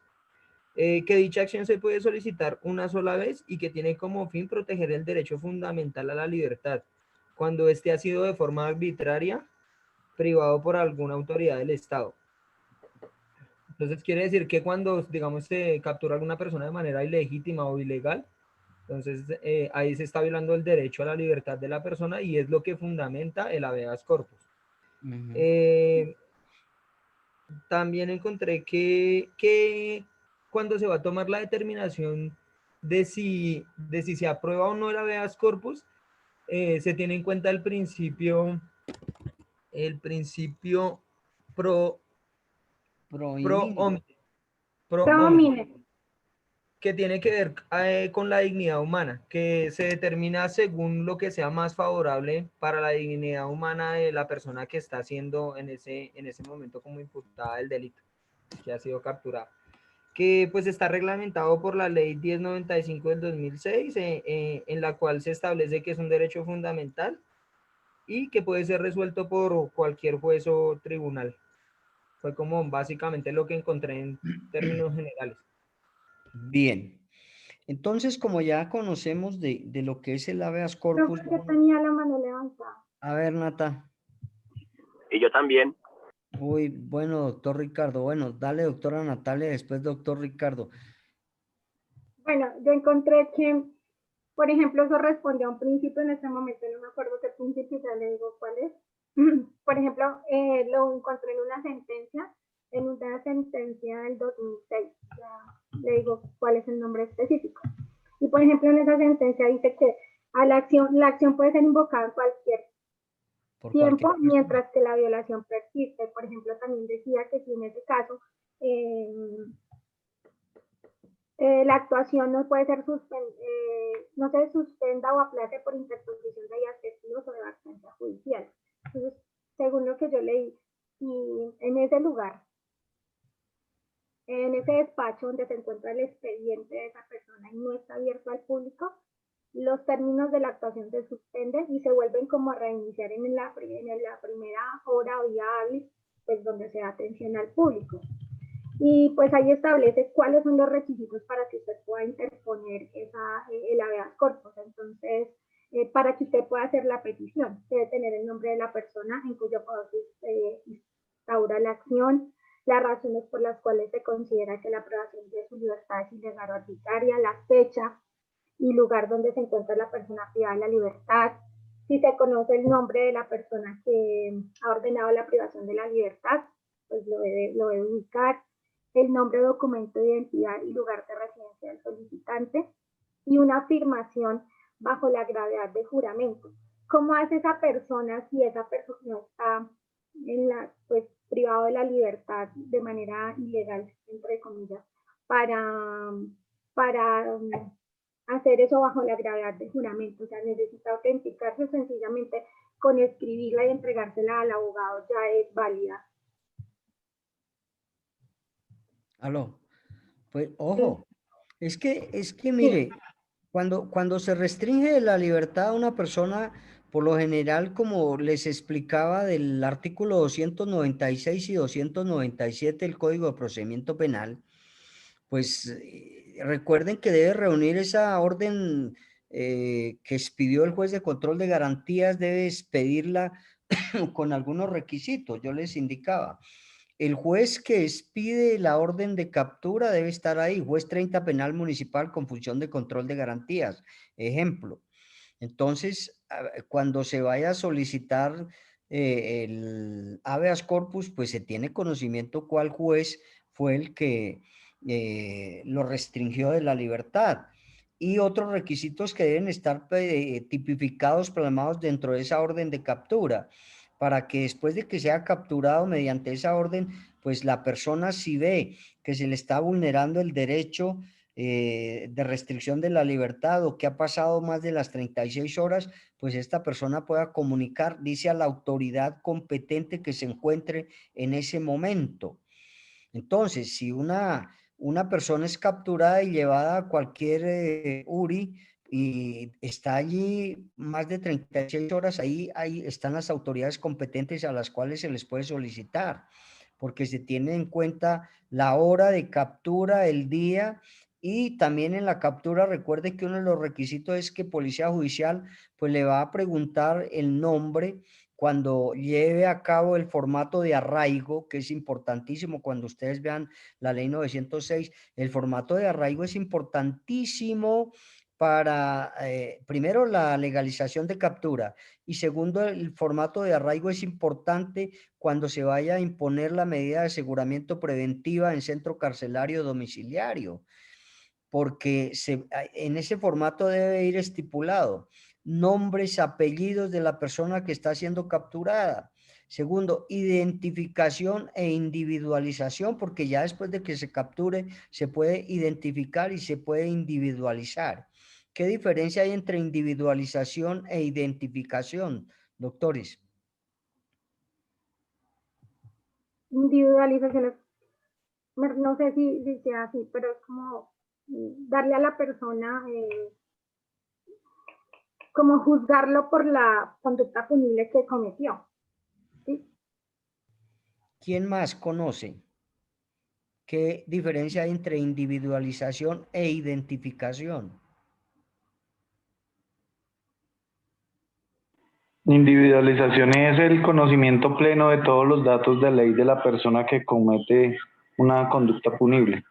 Que dicha acción se puede solicitar una sola vez y que tiene como fin proteger el derecho fundamental a la libertad, cuando éste ha sido de forma arbitraria privado por alguna autoridad del Estado. Entonces quiere decir que cuando, digamos, se captura a alguna persona de manera ilegítima o ilegal, entonces ahí se está violando el derecho a la libertad de la persona y es lo que fundamenta el habeas corpus. También encontré que cuando se va a tomar la determinación de si se aprueba o no el habeas corpus, se tiene en cuenta el principio pro homine. que tiene que ver con la dignidad humana, que se determina según lo que sea más favorable para la dignidad humana de la persona que está siendo en ese momento como imputada del delito, que ha sido capturada. Que pues está reglamentado por la ley 1095 del 2006, en la cual se establece que es un derecho fundamental y que puede ser resuelto por cualquier juez o tribunal. Fue como básicamente lo que encontré en términos generales. Bien. Entonces, como ya conocemos de lo que es el habeas corpus, Yo tenía la mano levantada. a ver, Nata. Y yo también. Uy, bueno, doctor Ricardo. Bueno, dale, doctora Natalia, después doctor Ricardo. Bueno, yo encontré que, por ejemplo, eso responde a un principio en este momento, no me acuerdo qué principio, ya le digo cuál es. Por ejemplo, lo encontré en una sentencia del 2006, ya le digo cuál es el nombre específico. Y por ejemplo, en esa sentencia dice que la acción puede ser invocada en cualquier tiempo mientras que la violación persiste. Por ejemplo, también decía que si en ese caso la actuación no puede ser no se suspenda o aplace por interposición de días festivos o de vacancia judicial. Entonces, según lo que yo leí, y en ese lugar, en ese despacho donde se encuentra el expediente de esa persona y no está abierto al público, los términos de la actuación se suspenden y se vuelven como a reiniciar en la primera hora o día hábil, pues donde se da atención al público. Y pues ahí establece cuáles son los requisitos para que usted pueda interponer el habeas corpus. Entonces, para que usted pueda hacer la petición, debe tener el nombre de la persona en cuyo favor se instaura la acción, las razones por las cuales se considera que la privación de su libertad es ilegal o arbitraria, la fecha y lugar donde se encuentra la persona privada de la libertad, si se conoce el nombre de la persona que ha ordenado la privación de la libertad, pues lo debe ubicar, el nombre, documento de identidad y lugar de residencia del solicitante y una afirmación bajo la gravedad de juramento. ¿Cómo hace esa persona si esa persona está pues, privado de la libertad de manera ilegal, entre comillas, para hacer eso bajo la gravedad de juramento? O sea, necesita autenticarse, sencillamente con escribirla y entregársela al abogado ya es válida. Aló. Pues, ojo, es que mire, cuando se restringe la libertad a una persona, por lo general, como les explicaba del artículo 296 y 297 del Código de Procedimiento Penal, pues recuerden que debe reunir esa orden que expidió el juez de control de garantías, debe expedirla con algunos requisitos, yo les indicaba. El juez que expide la orden de captura debe estar ahí, juez 30 penal municipal con función de control de garantías, ejemplo. Entonces, cuando se vaya a solicitar el habeas corpus, pues se tiene conocimiento cuál juez fue el que lo restringió de la libertad. Y otros requisitos que deben estar tipificados, plasmados dentro de esa orden de captura, para que después de que sea capturado mediante esa orden, pues la persona, si ve que se le está vulnerando el derecho de restricción de la libertad o que ha pasado más de las 36 horas, pues esta persona pueda comunicar, dice, a la autoridad competente que se encuentre en ese momento. Entonces, si una persona es capturada y llevada a cualquier URI y está allí más de 36 horas, ahí están las autoridades competentes a las cuales se les puede solicitar, porque se tiene en cuenta la hora de captura, el día, y también en la captura recuerde que uno de los requisitos es que Policía Judicial pues le va a preguntar el nombre cuando lleve a cabo el formato de arraigo, que es importantísimo. Cuando ustedes vean la ley 906, el formato de arraigo es importantísimo para, primero, la legalización de captura, y segundo, el formato de arraigo es importante cuando se vaya a imponer la medida de aseguramiento preventiva en centro carcelario domiciliario, porque en ese formato debe ir estipulado nombres, apellidos de la persona que está siendo capturada, Segundo, identificación e individualización, porque ya después de que se capture, se puede identificar y se puede individualizar. ¿Qué diferencia hay entre individualización e identificación, doctores? Individualización es, no sé si sea así, pero es como darle a la persona, como juzgarlo por la conducta punible que cometió. ¿Sí? ¿Quién más conoce? ¿Qué diferencia hay entre individualización e identificación? Individualización es el conocimiento pleno de todos los datos de ley de la persona que comete una conducta punible.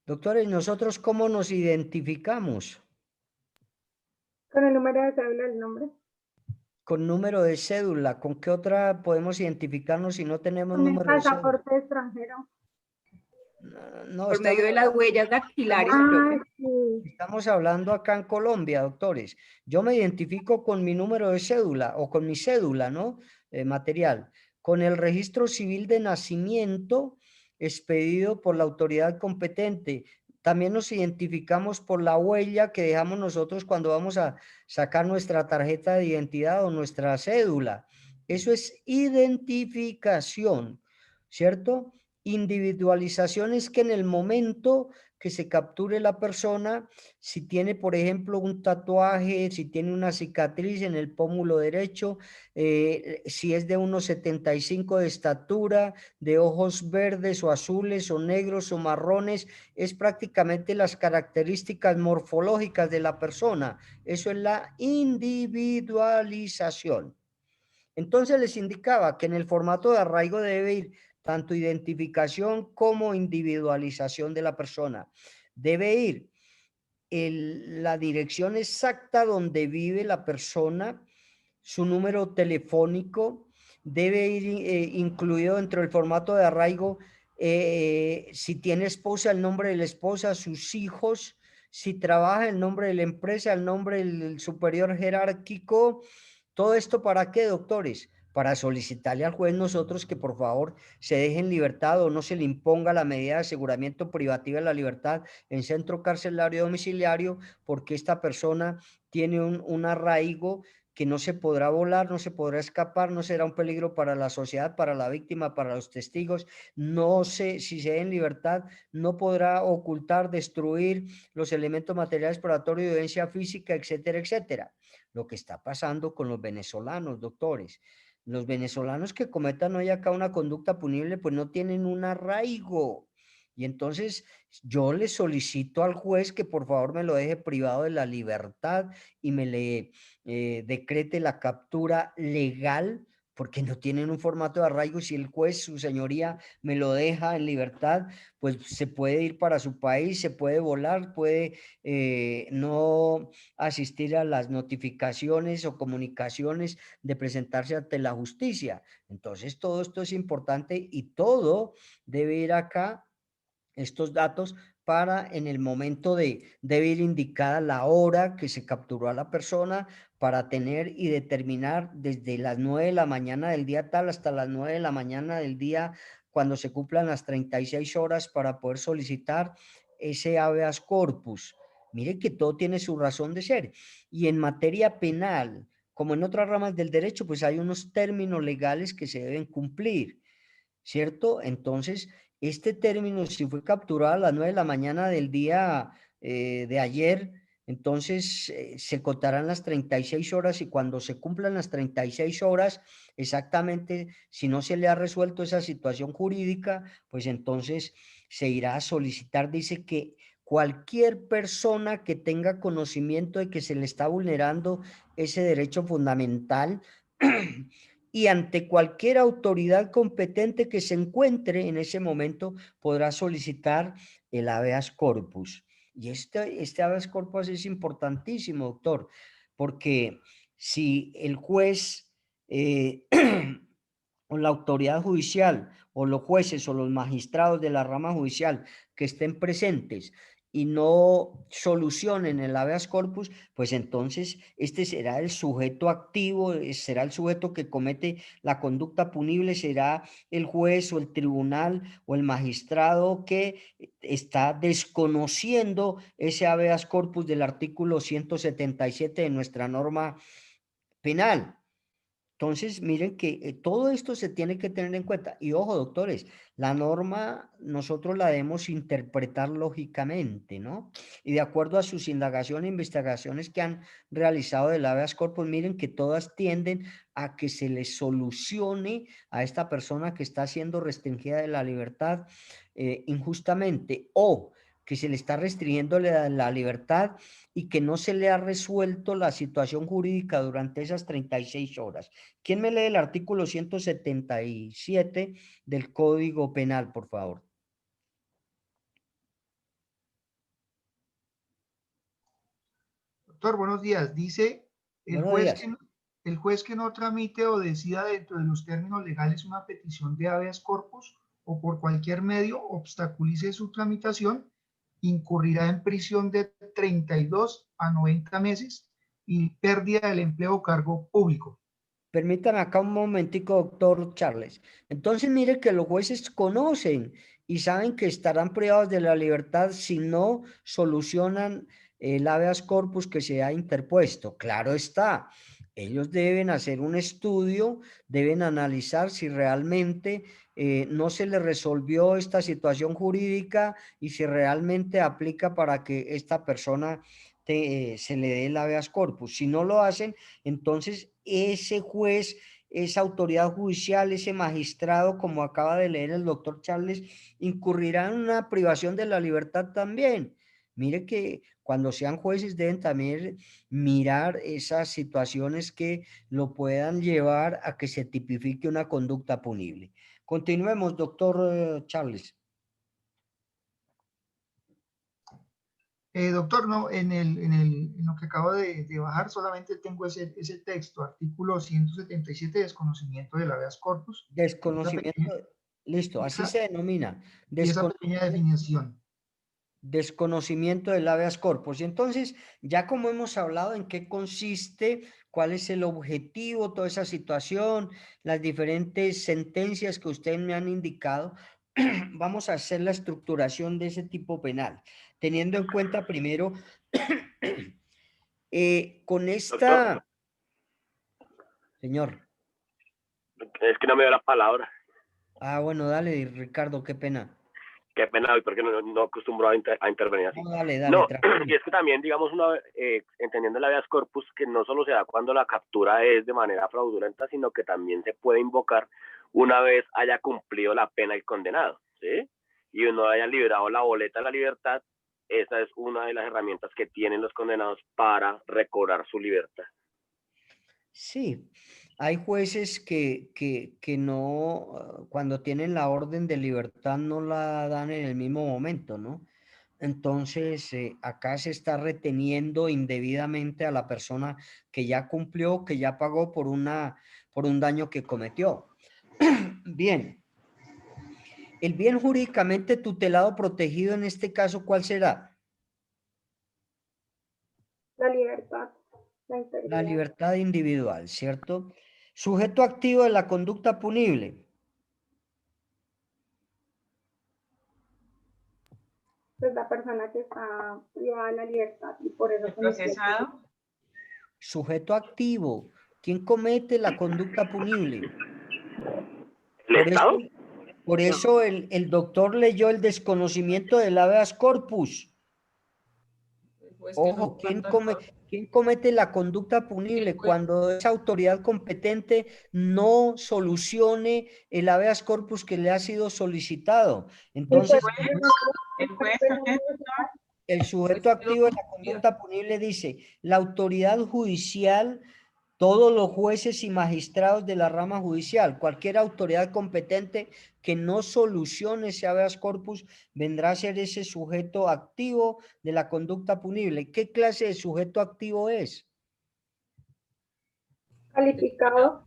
Doctores, ¿nosotros cómo nos identificamos? Con el número de cédula del nombre. Con número de cédula. ¿Con qué otra podemos identificarnos si no tenemos Con el número de cédula? pasaporte extranjero. No, Por medio de las huellas dactilares, profe. Sí. Estamos hablando acá en Colombia, doctores. Yo me identifico con mi número de cédula o con mi cédula, ¿no? Material. Con el registro civil de nacimiento expedido por la autoridad competente. También nos identificamos por la huella que dejamos nosotros cuando vamos a sacar nuestra tarjeta de identidad o nuestra cédula. Eso es identificación, ¿cierto? Individualización es que en el momento que se capture la persona, si tiene, por ejemplo, un tatuaje, si tiene una cicatriz en el pómulo derecho, si es de 1,75 de estatura, de ojos verdes o azules o negros o marrones, es prácticamente las características morfológicas de la persona. Eso es la individualización. Entonces les indicaba que en el formato de arraigo debe ir tanto identificación como individualización de la persona. Debe ir la dirección exacta donde vive la persona, su número telefónico, debe ir incluido dentro del formato de arraigo, si tiene esposa, el nombre de la esposa, sus hijos, si trabaja, el nombre de la empresa, el nombre del superior jerárquico. ¿Todo esto para qué, doctores? Para solicitarle al juez nosotros que por favor se deje en libertad o no se le imponga la medida de aseguramiento privativa de la libertad en centro carcelario domiciliario, porque esta persona tiene un arraigo que no se podrá volar, no se podrá escapar, no será un peligro para la sociedad, para la víctima, para los testigos. No sé si se ve en libertad, no podrá ocultar, destruir los elementos materiales probatorios de evidencia física, etcétera, etcétera. Lo que está pasando con los venezolanos, doctores. Los venezolanos que cometan hoy acá una conducta punible, pues no tienen un arraigo. Y entonces yo le solicito al juez que por favor me lo deje privado de la libertad y me le decrete la captura legal, porque no tienen un formato de arraigo. Si el juez, su señoría, me lo deja en libertad, pues se puede ir para su país, se puede volar, puede no asistir a las notificaciones o comunicaciones de presentarse ante la justicia. Entonces todo esto es importante y todo debe ir acá, estos datos, para en el momento debe ir indicada la hora que se capturó a la persona para tener y determinar desde las 9 de la mañana del día tal hasta las 9 de la mañana del día cuando se cumplan las 36 horas para poder solicitar ese habeas corpus. Mire que todo tiene su razón de ser. Y en materia penal, como en otras ramas del derecho, pues hay unos términos legales que se deben cumplir, ¿cierto? Entonces, este término, si fue capturado a las 9 de la mañana del día de ayer, entonces se contarán las 36 horas y cuando se cumplan las 36 horas, exactamente, si no se le ha resuelto esa situación jurídica, pues entonces se irá a solicitar, dice que cualquier persona que tenga conocimiento de que se le está vulnerando ese derecho fundamental y ante cualquier autoridad competente que se encuentre en ese momento podrá solicitar el habeas corpus. Y este habeas corpus es importantísimo, doctor, porque si el juez o la autoridad judicial o los jueces o los magistrados de la rama judicial que estén presentes y no solucionen el habeas corpus, pues entonces este será el sujeto activo, será el sujeto que comete la conducta punible, será el juez o el tribunal o el magistrado que está desconociendo ese habeas corpus del artículo 177 de nuestra norma penal. Entonces, miren que todo esto se tiene que tener en cuenta. Y ojo, doctores, la norma nosotros la debemos interpretar lógicamente, ¿no? Y de acuerdo a sus indagaciones e investigaciones que han realizado del habeas corpus, miren que todas tienden a que se le solucione a esta persona que está siendo restringida de la libertad injustamente, o que se le está restringiendo la libertad y que no se le ha resuelto la situación jurídica durante esas 36 horas. ¿Quién me lee el artículo 177 del Código Penal, por favor? Doctor, buenos días. Dice, el juez que no tramite o decida dentro de los términos legales una petición de habeas corpus o por cualquier medio obstaculice su tramitación, incurrirá en prisión de 32 a 90 meses y pérdida del empleo o cargo público. Permítame acá un momentico, doctor Charles. Entonces, mire que los jueces conocen y saben que estarán privados de la libertad si no solucionan el habeas corpus que se ha interpuesto. Claro está, ellos deben hacer un estudio, deben analizar si realmente no se le resolvió esta situación jurídica y si realmente aplica para que esta persona se le dé el habeas corpus. Si no lo hacen, entonces ese juez, esa autoridad judicial, ese magistrado, como acaba de leer el doctor Charles, incurrirá en una privación de la libertad también. Mire que cuando sean jueces deben también mirar esas situaciones que lo puedan llevar a que se tipifique una conducta punible. Continuemos, doctor Charles. Doctor, no, en lo que acabo de bajar solamente tengo ese texto, artículo 177, desconocimiento del habeas corpus. Desconocimiento, listo, así se denomina. Y esa pequeña definición. Desconocimiento del habeas corpus. Y entonces, ya como hemos hablado en qué consiste, cuál es el objetivo, toda esa situación, las diferentes sentencias que ustedes me han indicado, vamos a hacer la estructuración de ese tipo penal, teniendo en cuenta primero, con esta... Doctor. Señor. Es que no me dio la palabra. Ah, bueno, dale, Ricardo, qué pena. Qué pena hoy, porque no acostumbro a intervenir así. No, dale, no, tranquilo. y es que también, digamos, entendiendo el habeas corpus, que no solo se da cuando la captura es de manera fraudulenta, sino que también se puede invocar una vez haya cumplido la pena el condenado, ¿sí? Y uno haya liberado la boleta de la libertad, esa es una de las herramientas que tienen los condenados para recobrar su libertad. Sí, hay jueces que no, cuando tienen la orden de libertad no la dan en el mismo momento, ¿no? Entonces, acá se está reteniendo indebidamente a la persona que ya cumplió, que ya pagó por un daño que cometió. Bien. El bien jurídicamente tutelado protegido en este caso, ¿cuál será? La libertad. La libertad individual, ¿cierto? Sujeto activo de la conducta punible. Pues la persona que está privada de la libertad y por eso... ¿Procesado? Sujeto activo. ¿Quién comete la conducta punible? Por eso el doctor leyó el desconocimiento del habeas corpus. Ojo, ¿quién comete la conducta punible? Cuando esa autoridad competente no solucione el habeas corpus que le ha sido solicitado. Entonces, el sujeto activo de la conducta punible dice, la autoridad judicial, todos los jueces y magistrados de la rama judicial, cualquier autoridad competente que no solucione ese habeas corpus, vendrá a ser ese sujeto activo de la conducta punible. ¿Qué clase de sujeto activo es? Calificado.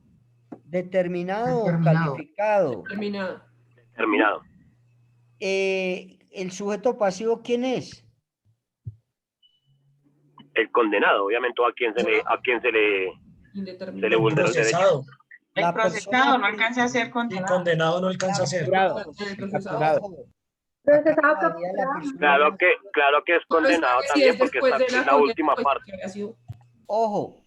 Determinado o calificado. Determinado. ¿El sujeto pasivo quién es? el condenado, obviamente, a quien se le vulneró el derecho. El procesado no alcanza a ser El condenado. condenado no alcanza a ser. Claro que es condenado también, porque es la última parte. Ojo,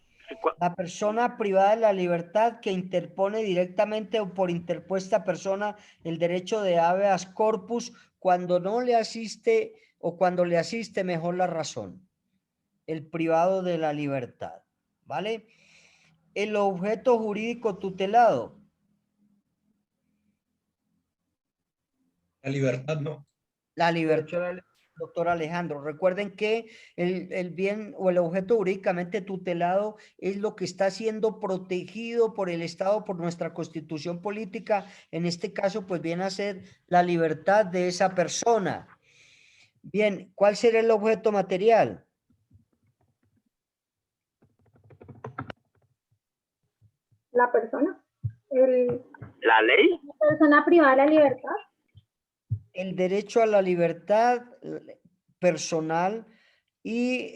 la persona privada de la libertad que interpone directamente o por interpuesta persona el derecho de habeas corpus cuando no le asiste o cuando le asiste mejor la razón. El privado de la libertad, ¿vale? El objeto jurídico tutelado. La libertad no. La libertad, doctor Alejandro. Recuerden que el bien o el objeto jurídicamente tutelado es lo que está siendo protegido por el Estado, por nuestra Constitución política. En este caso, pues viene a ser la libertad de esa persona. Bien, ¿cuál será el objeto material? La persona. ¿La ley? La persona privada de la libertad. El derecho a la libertad personal y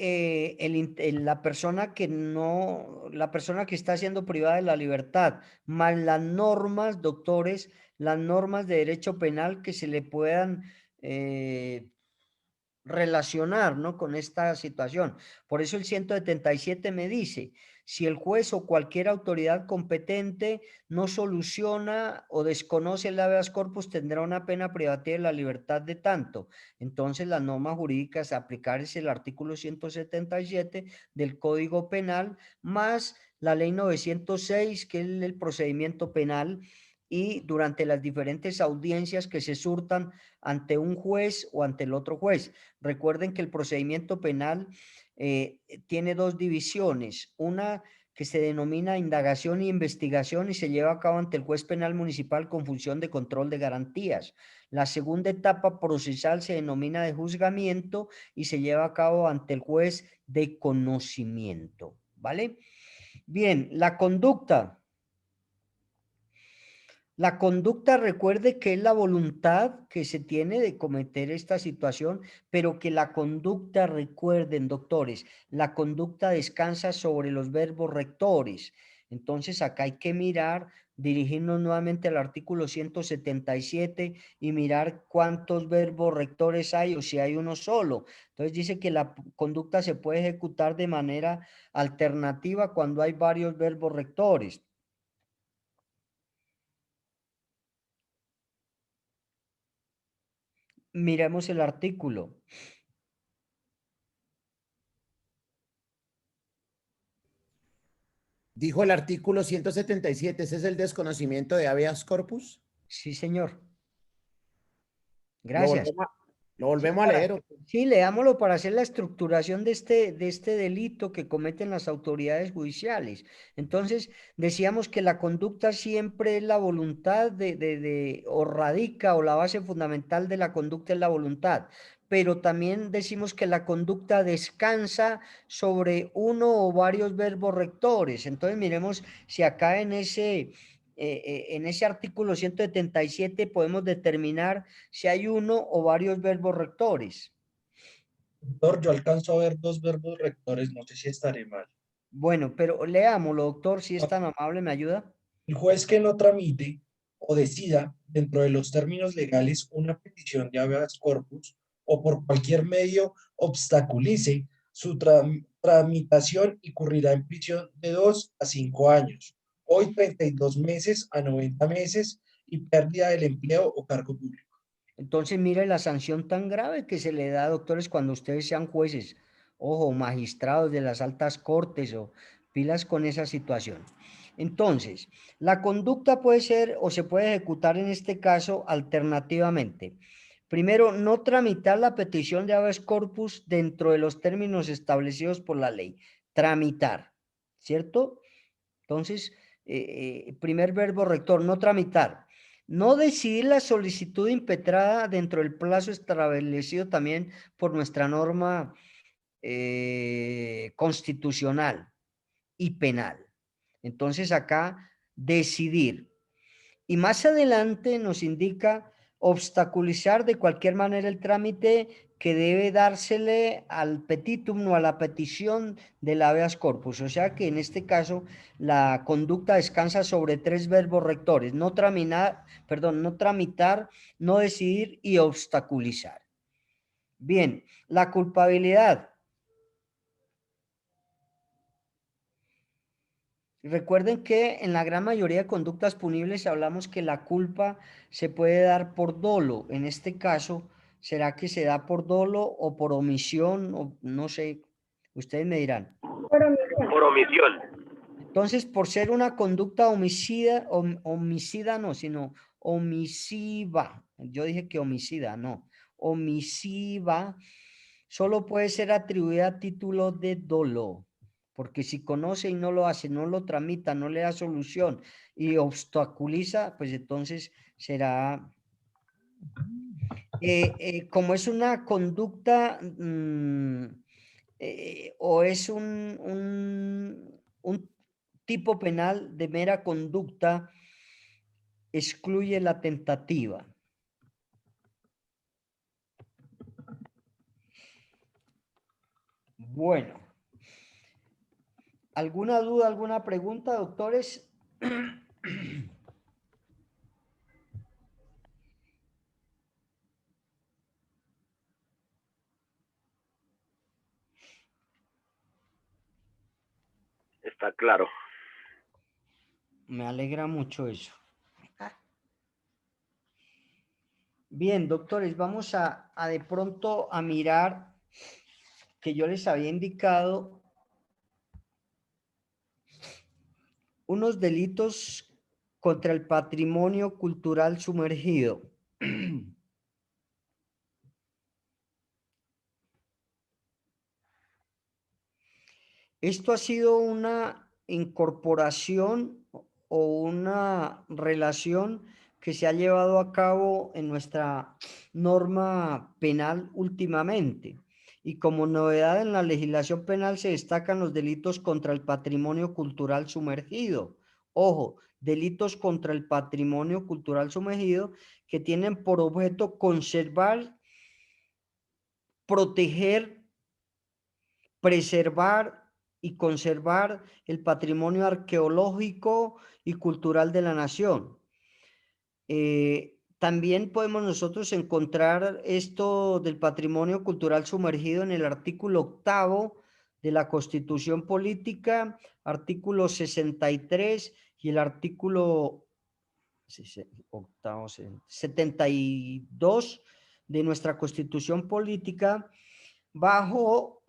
la persona que está siendo privada de la libertad, más las normas, doctores, las normas de derecho penal que se le puedan relacionar, ¿no?, con esta situación. Por eso el 177 me dice, si el juez o cualquier autoridad competente no soluciona o desconoce el habeas corpus, tendrá una pena privativa de la libertad de tanto. Entonces, las normas jurídicas a aplicar es el artículo 177 del Código Penal, más la ley 906, que es el procedimiento penal, y durante las diferentes audiencias que se surtan ante un juez o ante el otro juez. Recuerden que el procedimiento penal tiene dos divisiones, una que se denomina indagación e investigación y se lleva a cabo ante el juez penal municipal con función de control de garantías. La segunda etapa procesal se denomina de juzgamiento y se lleva a cabo ante el juez de conocimiento, ¿vale? Bien, la conducta. La conducta, recuerde que es la voluntad que se tiene de cometer esta situación, pero que la conducta, recuerden, doctores, la conducta descansa sobre los verbos rectores. Entonces, acá hay que mirar, dirigirnos nuevamente al artículo 177 y mirar cuántos verbos rectores hay o si hay uno solo. Entonces, dice que la conducta se puede ejecutar de manera alternativa cuando hay varios verbos rectores. Miremos el artículo. Dijo el artículo 177, ¿ese es el desconocimiento de habeas corpus? Sí, señor. Gracias. Lo volvemos a leer. Sí, leámoslo para hacer la estructuración de este delito que cometen las autoridades judiciales. Entonces, decíamos que la conducta siempre es la voluntad o radica, o la base fundamental de la conducta es la voluntad. Pero también decimos que la conducta descansa sobre uno o varios verbos rectores. Entonces, miremos si acá en ese artículo 177 podemos determinar si hay uno o varios verbos rectores. Doctor, yo alcanzo a ver dos verbos rectores, no sé si estaré mal. Bueno, pero leámoslo, doctor, si es tan amable, ¿me ayuda? El juez que no tramite o decida dentro de los términos legales una petición de habeas corpus o por cualquier medio obstaculice su tramitación, incurrirá en prisión de 2 a 5 años, hoy 32 meses a 90 meses y pérdida del empleo o cargo público. Entonces, mire la sanción tan grave que se le da, doctores, cuando ustedes sean jueces, ojo, magistrados de las altas cortes o pilas con esa situación. Entonces, la conducta puede ser o se puede ejecutar en este caso alternativamente. Primero, no tramitar la petición de habeas corpus dentro de los términos establecidos por la ley. Tramitar, ¿cierto? Entonces, primer verbo rector, no tramitar. No decidir la solicitud impetrada dentro del plazo establecido también por nuestra norma constitucional y penal. Entonces, acá, decidir. Y más adelante nos indica obstaculizar de cualquier manera el trámite que debe dársele al petitum o a la petición del habeas corpus. O sea que en este caso la conducta descansa sobre 3 verbos rectores: no tramitar, no decidir y obstaculizar. Bien, la culpabilidad. Recuerden que en la gran mayoría de conductas punibles hablamos que la culpa se puede dar por dolo. En este caso, ¿será que se da por dolo o por omisión? O no sé, ustedes me dirán. Por omisión. Entonces, por ser una conducta homicida, homicida no, sino omisiva. Yo dije que homicida, no. Omisiva solo puede ser atribuida a título de dolo. Porque si conoce y no lo hace, no lo tramita, no le da solución y obstaculiza, pues entonces será, como es una conducta o es un tipo penal de mera conducta, excluye la tentativa. Bueno. ¿Alguna duda, alguna pregunta, doctores? Está claro. Me alegra mucho eso. Bien, doctores, vamos a de pronto a mirar que yo les había indicado unos delitos contra el patrimonio cultural sumergido. Esto ha sido una incorporación o una relación que se ha llevado a cabo en nuestra norma penal últimamente. Y como novedad en la legislación penal se destacan los delitos contra el patrimonio cultural sumergido. Ojo, delitos contra el patrimonio cultural sumergido que tienen por objeto conservar, proteger, preservar y conservar el patrimonio arqueológico y cultural de la nación. También podemos nosotros encontrar esto del patrimonio cultural sumergido en el artículo 8º de la Constitución Política, artículo 63 y el artículo 72 de nuestra Constitución Política. Bajo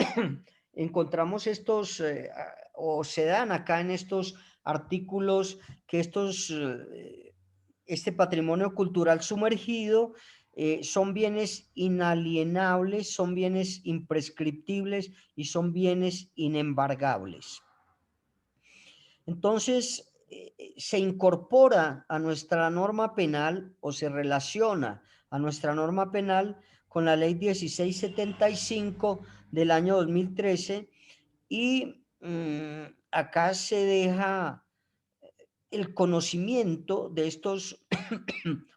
encontramos estos, o se dan acá en estos artículos que este patrimonio cultural sumergido son bienes inalienables, son bienes imprescriptibles y son bienes inembargables. Entonces, se incorpora a nuestra norma penal o se relaciona a nuestra norma penal con la ley 1675 del año 2013 y acá se deja el conocimiento de estos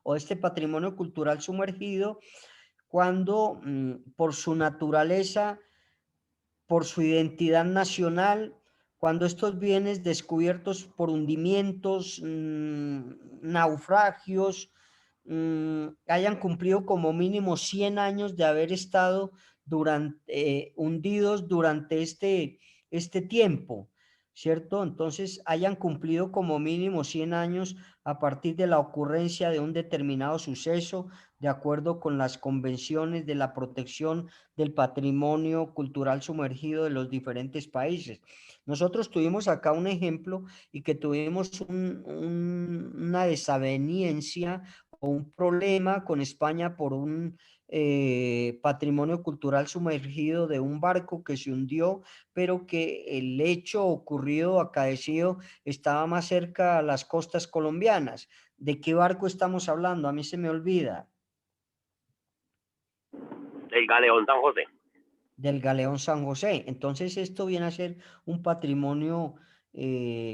o este patrimonio cultural sumergido cuando por su naturaleza, por su identidad nacional, cuando estos bienes descubiertos por hundimientos, naufragios, hayan cumplido como mínimo 100 años de haber estado hundidos durante este tiempo, ¿cierto? Entonces hayan cumplido como mínimo 100 años a partir de la ocurrencia de un determinado suceso, de acuerdo con las convenciones de la protección del patrimonio cultural sumergido de los diferentes países. Nosotros tuvimos acá un ejemplo y que tuvimos una desaveniencia o un problema con España por un patrimonio cultural sumergido de un barco que se hundió, pero que el hecho ocurrido, acaecido, estaba más cerca a las costas colombianas. ¿De qué barco estamos hablando? A mí se me olvida. El Galeón San José. Del Galeón San José. Entonces esto viene a ser un patrimonio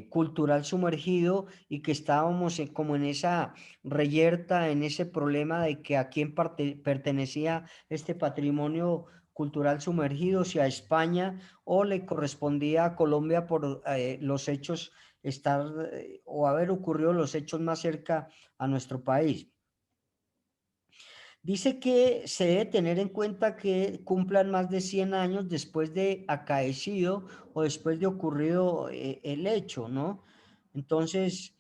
cultural sumergido y que estábamos como en esa reyerta, en ese problema de que a quién pertenecía este patrimonio cultural sumergido, si a España o le correspondía a Colombia por los hechos o haber ocurrido los hechos más cerca a nuestro país. Dice que se debe tener en cuenta que cumplan más de 100 años después de acaecido o después de ocurrido el hecho, ¿no? Entonces,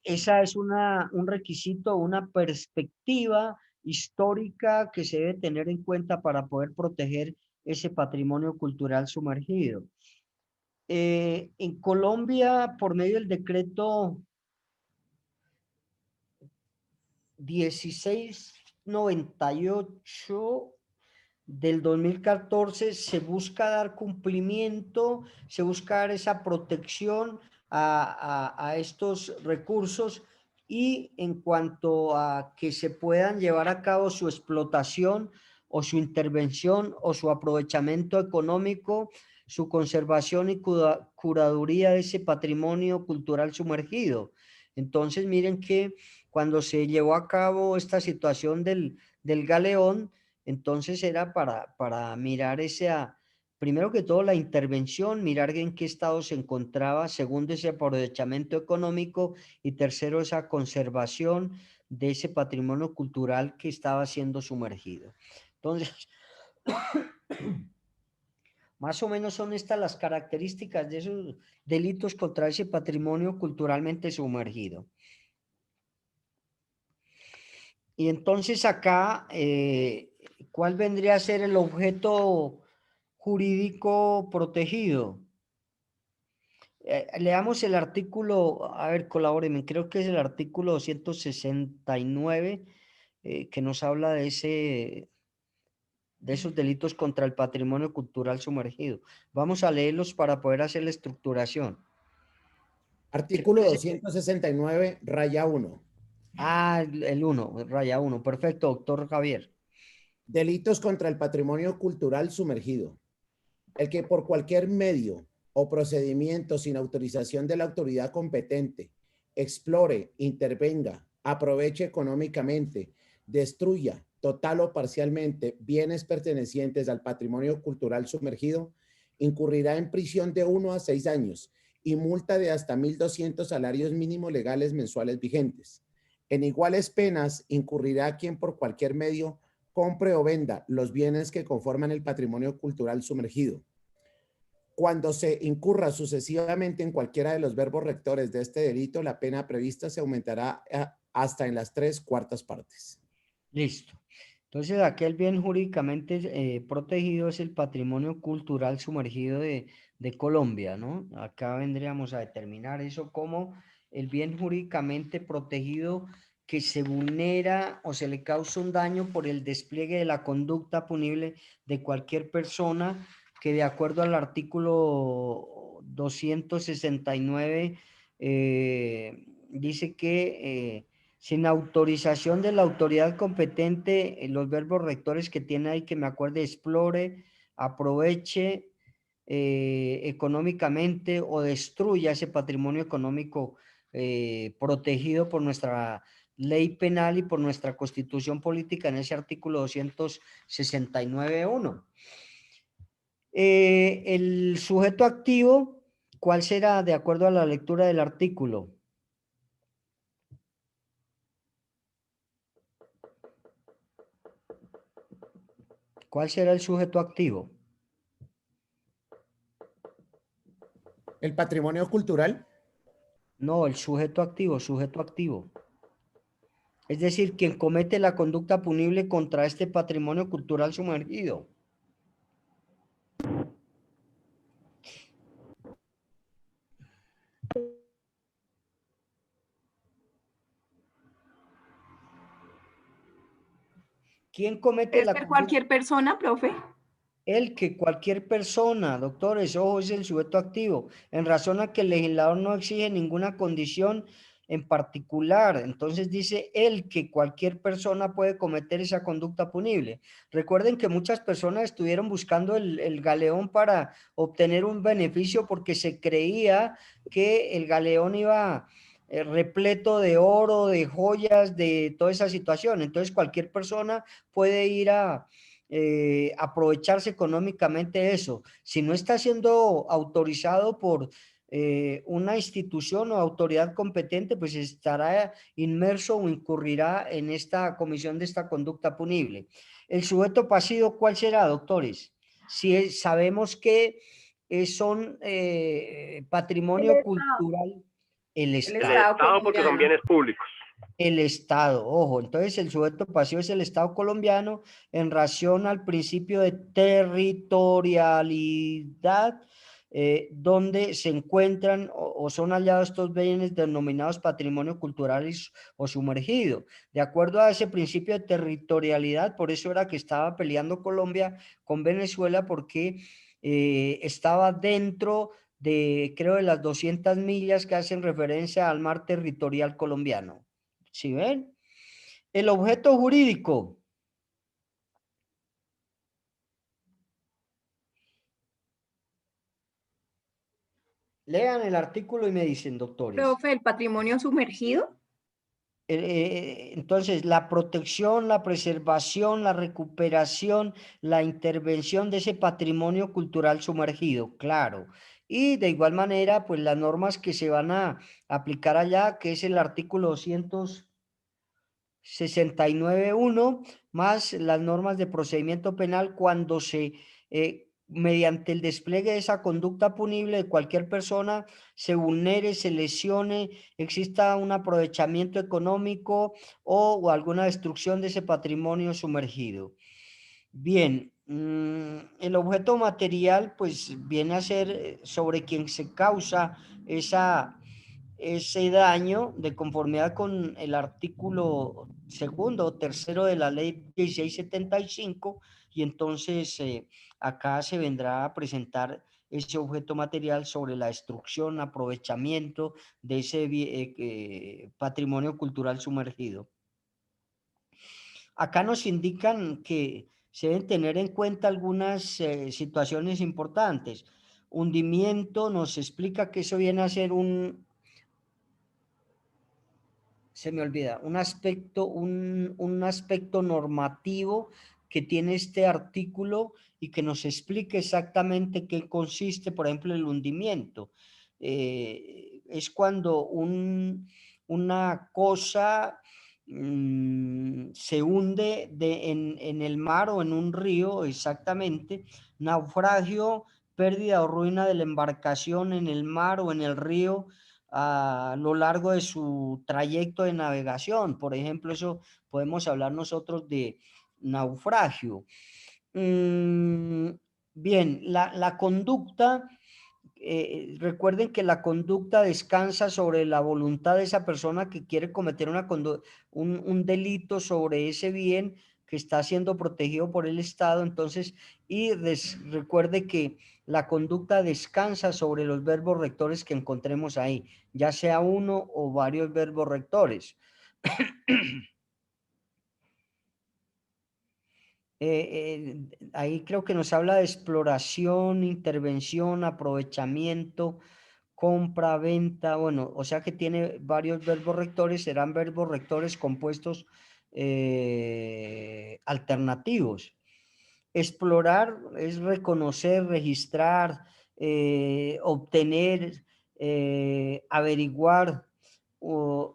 esa es un requisito, una perspectiva histórica que se debe tener en cuenta para poder proteger ese patrimonio cultural sumergido. En Colombia, por medio del decreto 1698 del 2014, se busca dar cumplimiento, se busca dar esa protección a estos recursos, y en cuanto a que se puedan llevar a cabo su explotación o su intervención o su aprovechamiento económico, su conservación y curaduría de ese patrimonio cultural sumergido. Entonces, miren que cuando se llevó a cabo esta situación del galeón, entonces era para mirar primero que todo la intervención, mirar en qué estado se encontraba, segundo ese aprovechamiento económico y tercero esa conservación de ese patrimonio cultural que estaba siendo sumergido. Entonces, más o menos son estas las características de esos delitos contra ese patrimonio culturalmente sumergido. Y entonces acá, ¿cuál vendría a ser el objeto jurídico protegido? Leamos el artículo, a ver, colabórenme, creo que es el artículo 269, que nos habla de esos delitos contra el patrimonio cultural sumergido. Vamos a leerlos para poder hacer la estructuración. Artículo 269, raya 1. Ah, el 1, raya 1. Perfecto, doctor Javier. Delitos contra el patrimonio cultural sumergido. El que por cualquier medio o procedimiento sin autorización de la autoridad competente explore, intervenga, aproveche económicamente, destruya total o parcialmente bienes pertenecientes al patrimonio cultural sumergido, incurrirá en prisión de 1 a 6 años y multa de hasta 1.200 salarios mínimos legales mensuales vigentes. En iguales penas incurrirá quien por cualquier medio compre o venda los bienes que conforman el patrimonio cultural sumergido. Cuando se incurra sucesivamente en cualquiera de los verbos rectores de este delito, la pena prevista se aumentará hasta en las 3/4 partes. Listo. Entonces, aquel bien jurídicamente protegido es el patrimonio cultural sumergido de Colombia, ¿no? Acá vendríamos a determinar eso como el bien jurídicamente protegido que se vulnera o se le causa un daño por el despliegue de la conducta punible de cualquier persona que, de acuerdo al artículo 269, dice que sin autorización de la autoridad competente, los verbos rectores que tiene ahí, que me acuerde, explore, aproveche económicamente o destruya ese patrimonio económico protegido por nuestra ley penal y por nuestra constitución política en ese artículo 269.1. El sujeto activo, ¿cuál será de acuerdo a la lectura del artículo? ¿Cuál será el sujeto activo? ¿El patrimonio cultural? No, el sujeto activo, sujeto activo. Es decir, quien comete la conducta punible contra este patrimonio cultural sumergido. ¿Quién comete la conducta? ¿Cualquier persona, profe? El que cualquier persona, doctores, ojo, es el sujeto activo, en razón a que el legislador no exige ninguna condición en particular. Entonces dice él que cualquier persona puede cometer esa conducta punible. Recuerden que muchas personas estuvieron buscando el galeón para obtener un beneficio porque se creía que el galeón iba repleto de oro, de joyas, de toda esa situación. Entonces cualquier persona puede ir a aprovecharse económicamente de eso. Si no está siendo autorizado por una institución o autoridad competente, pues estará inmerso o incurrirá en esta comisión de esta conducta punible. El sujeto pasivo, ¿cuál será, doctores? Si sabemos que son patrimonio cultural, el Estado. Porque son bienes públicos. El Estado, ojo, entonces el sujeto pasivo es el Estado colombiano en relación al principio de territorialidad, donde se encuentran o son hallados estos bienes denominados patrimonio cultural o sumergido. De acuerdo a ese principio de territorialidad, por eso era que estaba peleando Colombia con Venezuela, porque estaba dentro de, creo, de las 200 millas que hacen referencia al mar territorial colombiano. ¿Sí ven? El objeto jurídico. Lean el artículo y me dicen, doctores. Profe, ¿el patrimonio sumergido? Entonces, la protección, la preservación, la recuperación, la intervención de ese patrimonio cultural sumergido, claro. Y de igual manera, pues las normas que se van a aplicar allá, que es el artículo 269.1, más las normas de procedimiento penal cuando se, mediante el despliegue de esa conducta punible de cualquier persona, se vulnere, se lesione, exista un aprovechamiento económico o alguna destrucción de ese patrimonio sumergido. Bien, el objeto material pues viene a ser sobre quien se causa ese daño de conformidad con el artículo 2º o 3º de la ley 1675, y entonces acá se vendrá a presentar ese objeto material sobre la destrucción, aprovechamiento de ese patrimonio cultural sumergido. Acá nos indican que se deben tener en cuenta algunas situaciones importantes. Hundimiento nos explica que eso viene a ser se me olvida, un aspecto normativo que tiene este artículo y que nos explique exactamente qué consiste, por ejemplo, el hundimiento. Es cuando una cosa se hunde en el mar o en un río, exactamente, naufragio, pérdida o ruina de la embarcación en el mar o en el río, a lo largo de su trayecto de navegación. Por ejemplo, eso podemos hablar nosotros de naufragio. Bien, la conducta, recuerden que la conducta descansa sobre la voluntad de esa persona que quiere cometer un delito sobre ese bien que está siendo protegido por el Estado. Entonces, recuerde que la conducta descansa sobre los verbos rectores que encontremos ahí, ya sea uno o varios verbos rectores. Ahí creo que nos habla de exploración, intervención, aprovechamiento, compra, venta, bueno, o sea que tiene varios verbos rectores, serán verbos rectores compuestos alternativos. Explorar es reconocer, registrar, obtener, averiguar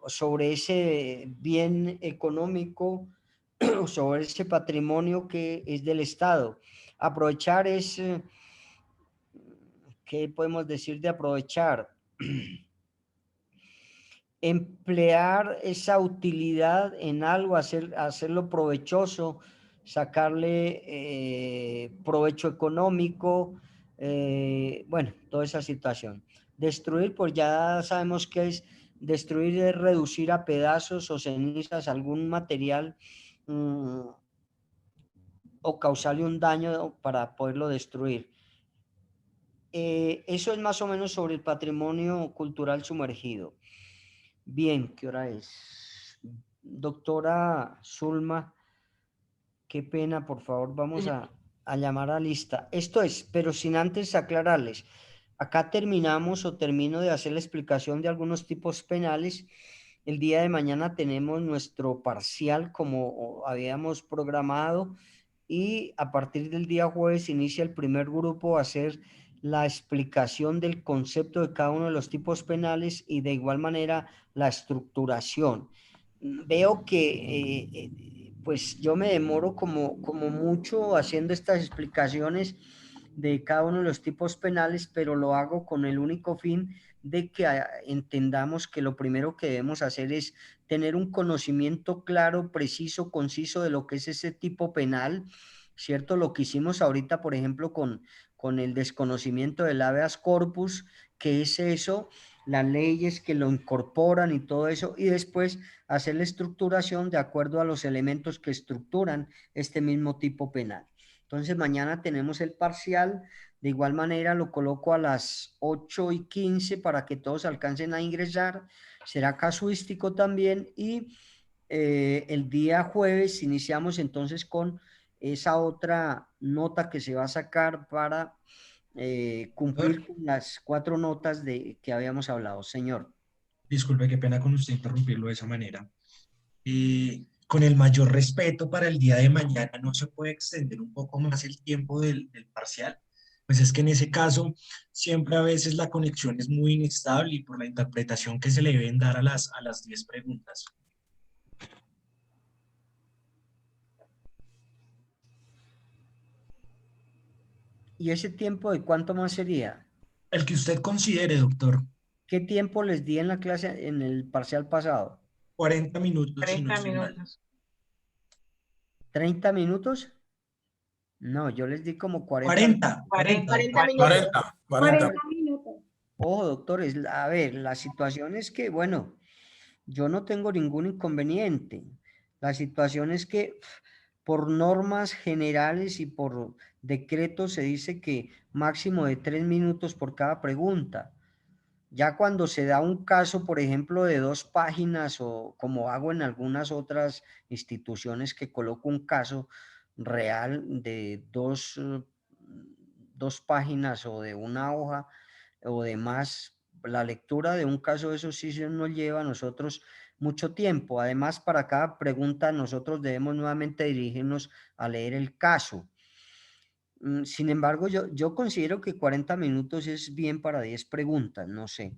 sobre ese bien económico, sobre ese patrimonio que es del Estado. Aprovechar es, ¿qué podemos decir de aprovechar? Emplear esa utilidad en algo, hacerlo provechoso, sacarle provecho económico, bueno, toda esa situación. Destruir, pues ya sabemos que es destruir, es reducir a pedazos o cenizas algún material o causarle un daño para poderlo destruir. Eso es más o menos sobre el patrimonio cultural sumergido. Bien, ¿qué hora es? Doctora Zulma, qué pena, por favor, vamos a llamar a lista. Esto es, pero sin antes aclararles, acá terminamos o termino de hacer la explicación de algunos tipos penales. El día de mañana tenemos nuestro parcial como habíamos programado y a partir del día jueves inicia el primer grupo a hacer la explicación del concepto de cada uno de los tipos penales y de igual manera la estructuración. Veo que pues yo me demoro como mucho haciendo estas explicaciones de cada uno de los tipos penales, pero lo hago con el único fin de que entendamos que lo primero que debemos hacer es tener un conocimiento claro, preciso, conciso de lo que es ese tipo penal, ¿cierto? Lo que hicimos ahorita, por ejemplo, con el desconocimiento del habeas corpus, ¿qué es eso? Las leyes que lo incorporan y todo eso, y después hacer la estructuración de acuerdo a los elementos que estructuran este mismo tipo penal. Entonces mañana tenemos el parcial, de igual manera lo coloco a las 8:15 para que todos alcancen a ingresar, será casuístico también y el día jueves iniciamos entonces con esa otra nota que se va a sacar para cumplir con las 4 notas que habíamos hablado. Señor. Disculpe, qué pena con usted interrumpirlo de esa manera. Con el mayor respeto para el día de mañana, ¿no se puede extender un poco más el tiempo del parcial? Pues es que en ese caso, siempre a veces la conexión es muy inestable y por la interpretación que se le deben dar a las 10 preguntas. ¿Y ese tiempo de cuánto más sería? El que usted considere, doctor. ¿Qué tiempo les di en la clase, en el parcial pasado? 40 minutos. 30 minutos. ¿30 minutos? No, yo les di como 40. 40 minutos. Ojo, doctores, a ver, la situación es que, bueno, yo no tengo ningún inconveniente. La situación es que por normas generales y por decreto se dice que máximo de 3 minutos por cada pregunta. Ya cuando se da un caso, por ejemplo, de 2 páginas o como hago en algunas otras instituciones que coloco un caso real de 2 páginas o de una hoja o de más, la lectura de un caso de esos sí nos lleva a nosotros mucho tiempo. Además, para cada pregunta nosotros debemos nuevamente dirigirnos a leer el caso. Sin embargo, yo considero que 40 minutos es bien para 10 preguntas, no sé.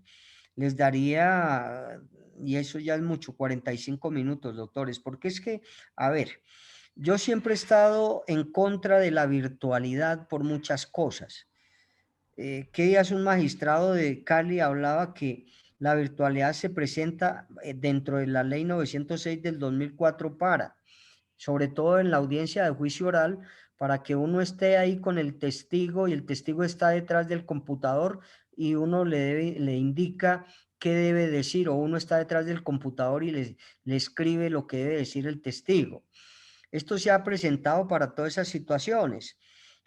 Les daría, y eso ya es mucho, 45 minutos, doctores, porque es que, a ver, yo siempre he estado en contra de la virtualidad por muchas cosas. ¿Qué días un magistrado de Cali hablaba que la virtualidad se presenta dentro de la ley 906 del 2004 sobre todo en la audiencia de juicio oral, para que uno esté ahí con el testigo y el testigo está detrás del computador y uno le indica qué debe decir o uno está detrás del computador y le escribe lo que debe decir el testigo. Esto se ha presentado para todas esas situaciones.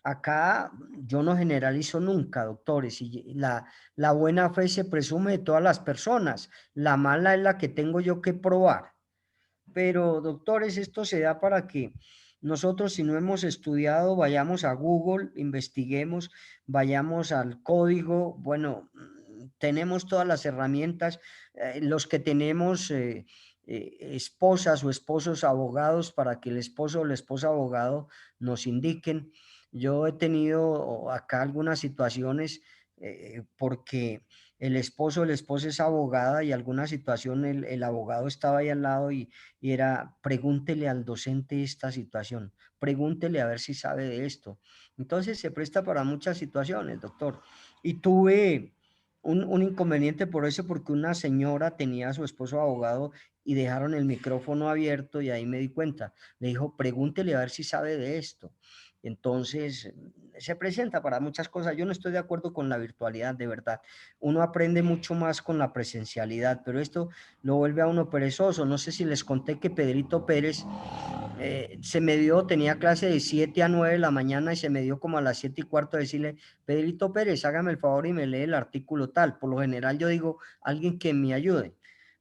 Acá yo no generalizo nunca, doctores, y la buena fe se presume de todas las personas. La mala es la que tengo yo que probar. Pero, doctores, esto se da para que nosotros, si no hemos estudiado, vayamos a Google, investiguemos, vayamos al código. Bueno, tenemos todas las herramientas. Los que tenemos esposas o esposos abogados, para que el esposo o la esposa abogado nos indiquen. Yo he tenido acá algunas situaciones porque el esposo o la esposa es abogada y alguna situación el abogado estaba ahí al lado y era, pregúntele al docente esta situación, pregúntele a ver si sabe de esto. Entonces se presta para muchas situaciones, doctor. Y tuve un inconveniente por eso, porque una señora tenía a su esposo abogado y dejaron el micrófono abierto y ahí me di cuenta. Le dijo, pregúntele a ver si sabe de esto. Entonces, se presenta para muchas cosas. Yo no estoy de acuerdo con la virtualidad, de verdad. Uno aprende mucho más con la presencialidad, pero esto lo vuelve a uno perezoso. No sé si les conté que Pedrito Pérez se me dio, tenía clase de 7 a 9 de la mañana y se me dio como a las 7:15 decirle, Pedrito Pérez, hágame el favor y me lee el artículo tal. Por lo general yo digo, alguien que me ayude.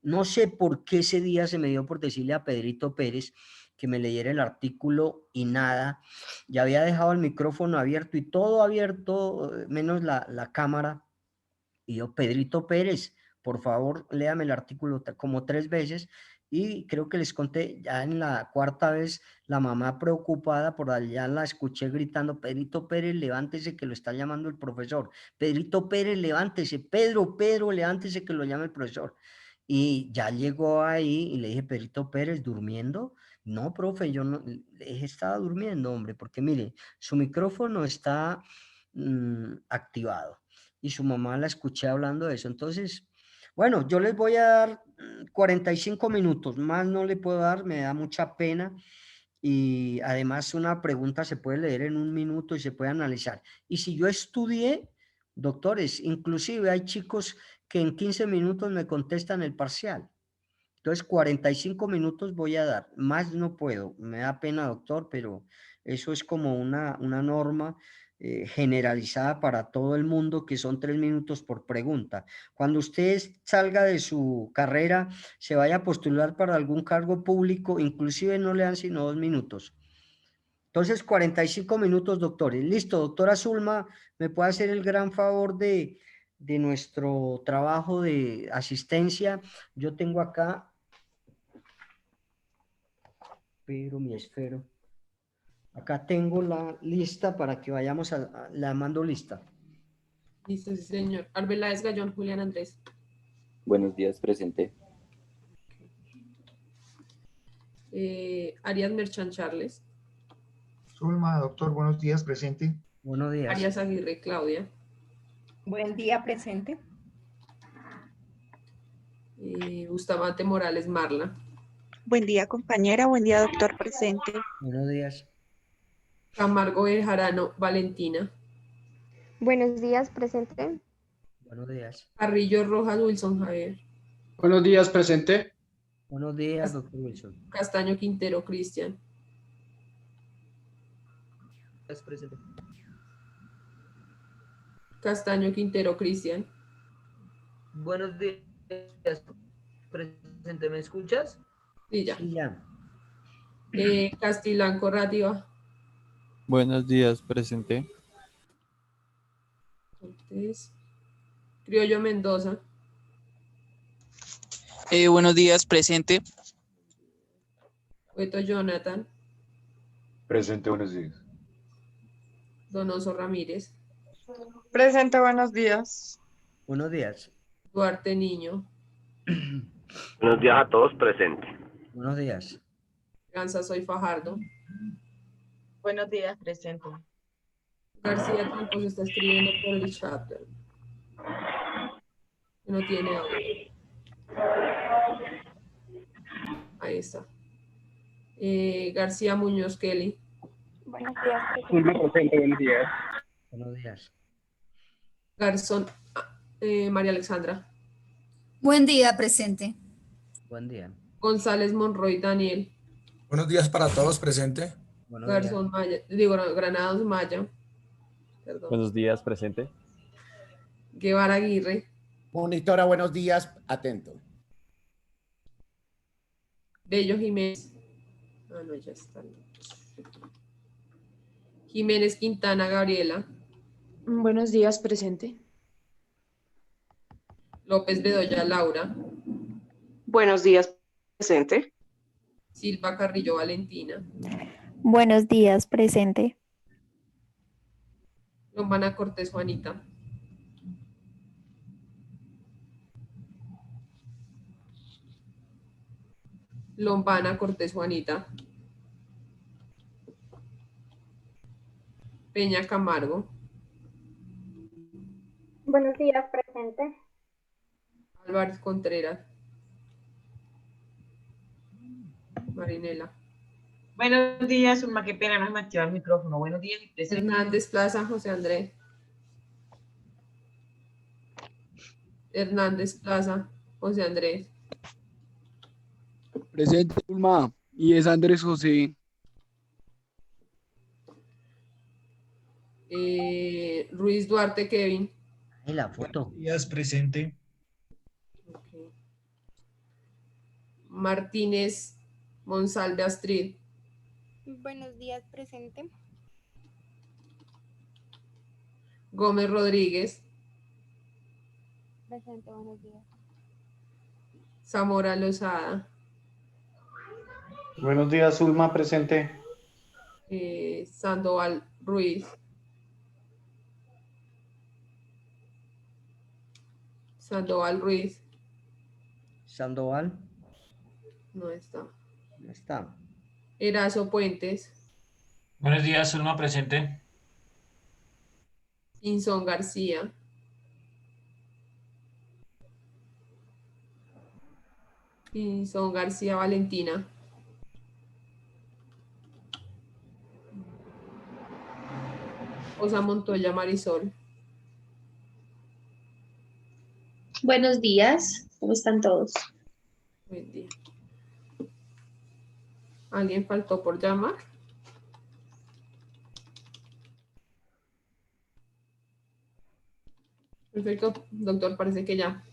No sé por qué ese día se me dio por decirle a Pedrito Pérez que me leyera el artículo y nada. Ya había dejado el micrófono abierto y todo abierto, menos la cámara. Y yo, Pedrito Pérez, por favor, léame el artículo como 3 veces. Y creo que les conté, ya en la 4ª vez, la mamá preocupada por allá la escuché gritando, Pedrito Pérez, levántese que lo está llamando el profesor. Pedrito Pérez, levántese. Pedro, levántese que lo llama el profesor. Y ya llegó ahí y le dije, Pedrito Pérez, ¿durmiendo? No, profe, yo no, le dije, estaba durmiendo, hombre, porque mire, su micrófono está activado y su mamá la escuché hablando de eso. Entonces, bueno, yo les voy a dar 45 minutos, más no le puedo dar, me da mucha pena. Y además una pregunta se puede leer en 1 minuto y se puede analizar. Y si yo estudié, doctores, inclusive hay chicos que en 15 minutos me contestan el parcial. Entonces, 45 minutos voy a dar, más no puedo. Me da pena, doctor, pero eso es como una norma generalizada para todo el mundo, que son 3 minutos por pregunta. Cuando usted salga de su carrera, se vaya a postular para algún cargo público, inclusive no le dan sino 2 minutos. Entonces, 45 minutos, doctores. Listo, doctora Zulma, ¿me puede hacer el gran favor de nuestro trabajo de asistencia? Yo tengo acá pero mi esfero. Acá tengo la lista para que vayamos la mando lista. Listo, sí, señor. Arbeláez Gallón, Julián Andrés. Buenos días, presente. Arias Merchan Charles. Zulma, doctor, buenos días, presente. Buenos días. Arias Aguirre Claudia. Buen día, presente. Bustamante Morales Marla. Buen día, compañera. Buen día, doctor, presente. Buenos días. Camargo Bejarano Valentina. Buenos días, presente. Buenos días. Carrillo Rojas Wilson Javier. Buenos días, presente. Buenos días, doctor Wilson. Castaño Quintero Cristian. Presente. Castaño Quintero Cristian. Buenos días, presente. ¿Me escuchas? Sí, ya. Sí, ya. Castilán Corrativa. Buenos días, presente. Cortés. Criollo Mendoza. Buenos días, presente. Cueto Jonathan. Presente, buenos días. Donoso Ramírez. Presente, buenos días. Buenos días. Duarte Niño. Buenos días a todos, presente. Buenos días. Gansa Soy Fajardo. Buenos días, presente. García Campos está escribiendo por el chat. No tiene audio. Ahí está. García Muñoz Kelly. Buenos días, Presente, buenos días. Buenos días. Garzón María Alexandra. Buen día, presente. Buen día. González Monroy Daniel. Buenos días para todos, presente. Garzón Maya, digo, Granados Maya. Perdón. Buenos días, presente. Guevara Aguirre. Monitora, buenos días, atento. Bello Jiménez. Ah, no, ya está. Jiménez Quintana Gabriela. Buenos días, presente. López Bedoya Laura. Buenos días, presente. Silva Carrillo Valentina. Buenos días, presente. Lombana Cortés Juanita. Lombana Cortés Juanita. Peña Camargo. Buenos días, presente. Álvarez Contreras. Marinela. Buenos días, Zulma, qué pena, no se me activó el micrófono. Buenos días, presente. Hernández Plaza, José Andrés. Hernández Plaza, José Andrés. Presente, Zulma. Y es Andrés José. Ruiz Duarte Kevin. En la foto. Buenos días, presente. Okay. Martínez Monsalve Astrid. Buenos días, presente. Gómez Rodríguez. Presente, buenos días. Zamora Lozada. Buenos días, Zulma, presente. Sandoval Ruiz. Sandoval Ruiz. Sandoval. No está. No está. Erazo Puentes. Buenos días, Zulma, presente. Inson García. Inson García Valentina. Osa Montoya Marisol. Buenos días, ¿cómo están todos? Buen día. ¿Alguien faltó por llamar? Perfecto, doctor, parece que ya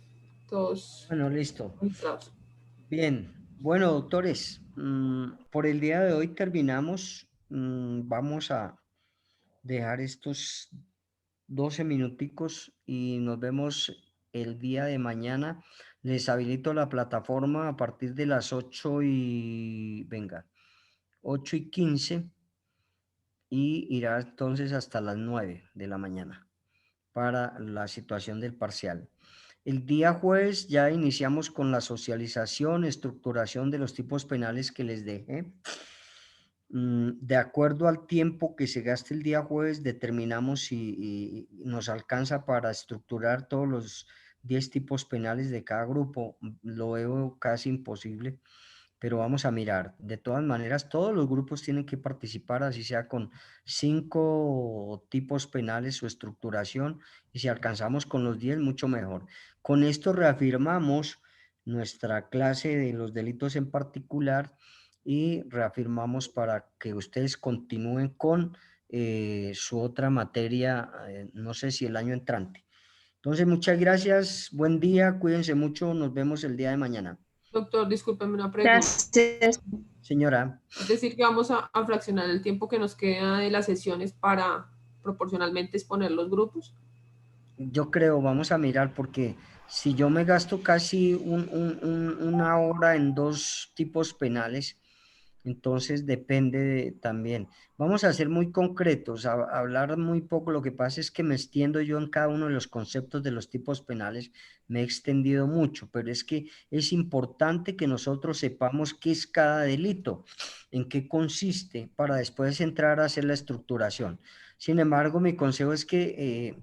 todos. Bueno, listo. Listados. Bien, bueno, doctores, por el día de hoy terminamos. Vamos a dejar estos 12 minuticos y nos vemos el día de mañana. Les habilito la plataforma a partir de las 8:15 y irá entonces hasta las 9 de la mañana para la situación del parcial. El día jueves ya iniciamos con la socialización, estructuración de los tipos penales que les dejé. De acuerdo al tiempo que se gaste el día jueves, determinamos si nos alcanza para estructurar todos los 10 tipos penales de cada grupo. Lo veo casi imposible, pero vamos a mirar. De todas maneras, todos los grupos tienen que participar, así sea con 5 tipos penales su estructuración, y si alcanzamos con los 10, mucho mejor. Con esto reafirmamos nuestra clase de los delitos en particular y reafirmamos para que ustedes continúen con su otra materia, no sé si el año entrante. Entonces, muchas gracias, buen día, cuídense mucho, nos vemos el día de mañana. Doctor, discúlpeme una pregunta. Gracias. Señora. Es decir, que vamos a fraccionar el tiempo que nos queda de las sesiones para proporcionalmente exponer los grupos. Yo creo, vamos a mirar, porque si yo me gasto casi una hora en 2 tipos penales, entonces depende también. Vamos a ser muy concretos, a hablar muy poco. Lo que pasa es que me extiendo yo en cada uno de los conceptos de los tipos penales, me he extendido mucho, pero es que es importante que nosotros sepamos qué es cada delito, en qué consiste, para después entrar a hacer la estructuración. Sin embargo, mi consejo es que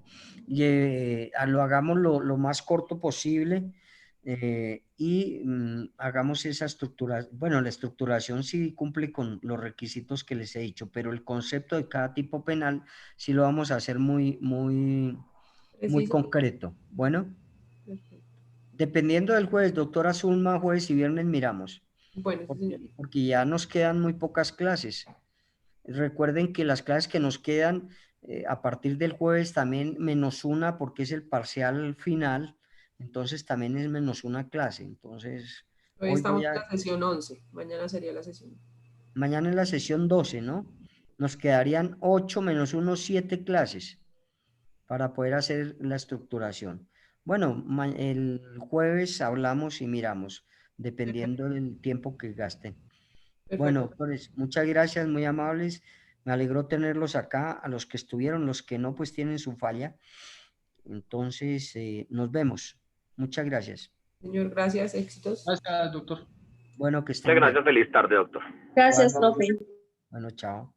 lo hagamos lo más corto posible. Y hagamos esa estructura. Bueno, la estructuración sí cumple con los requisitos que les he dicho, pero el concepto de cada tipo penal sí lo vamos a hacer muy concreto. Bueno, dependiendo del jueves, doctora Zulma, jueves y viernes miramos. Bueno, porque ya nos quedan muy pocas clases. Recuerden que las clases que nos quedan a partir del jueves también -1, porque es el parcial final. Entonces también es -1 clase. Entonces hoy estamos en la sesión 11, mañana sería la sesión. Mañana es la sesión 12, ¿no? Nos quedarían 8 -1, 7 clases para poder hacer la estructuración. Bueno, el jueves hablamos y miramos, dependiendo del tiempo que gasten. Perfecto. Bueno, doctores, muchas gracias, muy amables. Me alegró tenerlos acá. A los que estuvieron, los que no, pues tienen su falla. Entonces, nos vemos. Muchas gracias. Señor, gracias, éxitos. Gracias, doctor. Bueno, que estén bien. Muchas gracias, feliz tarde, doctor. Gracias, profe. Bueno, chao.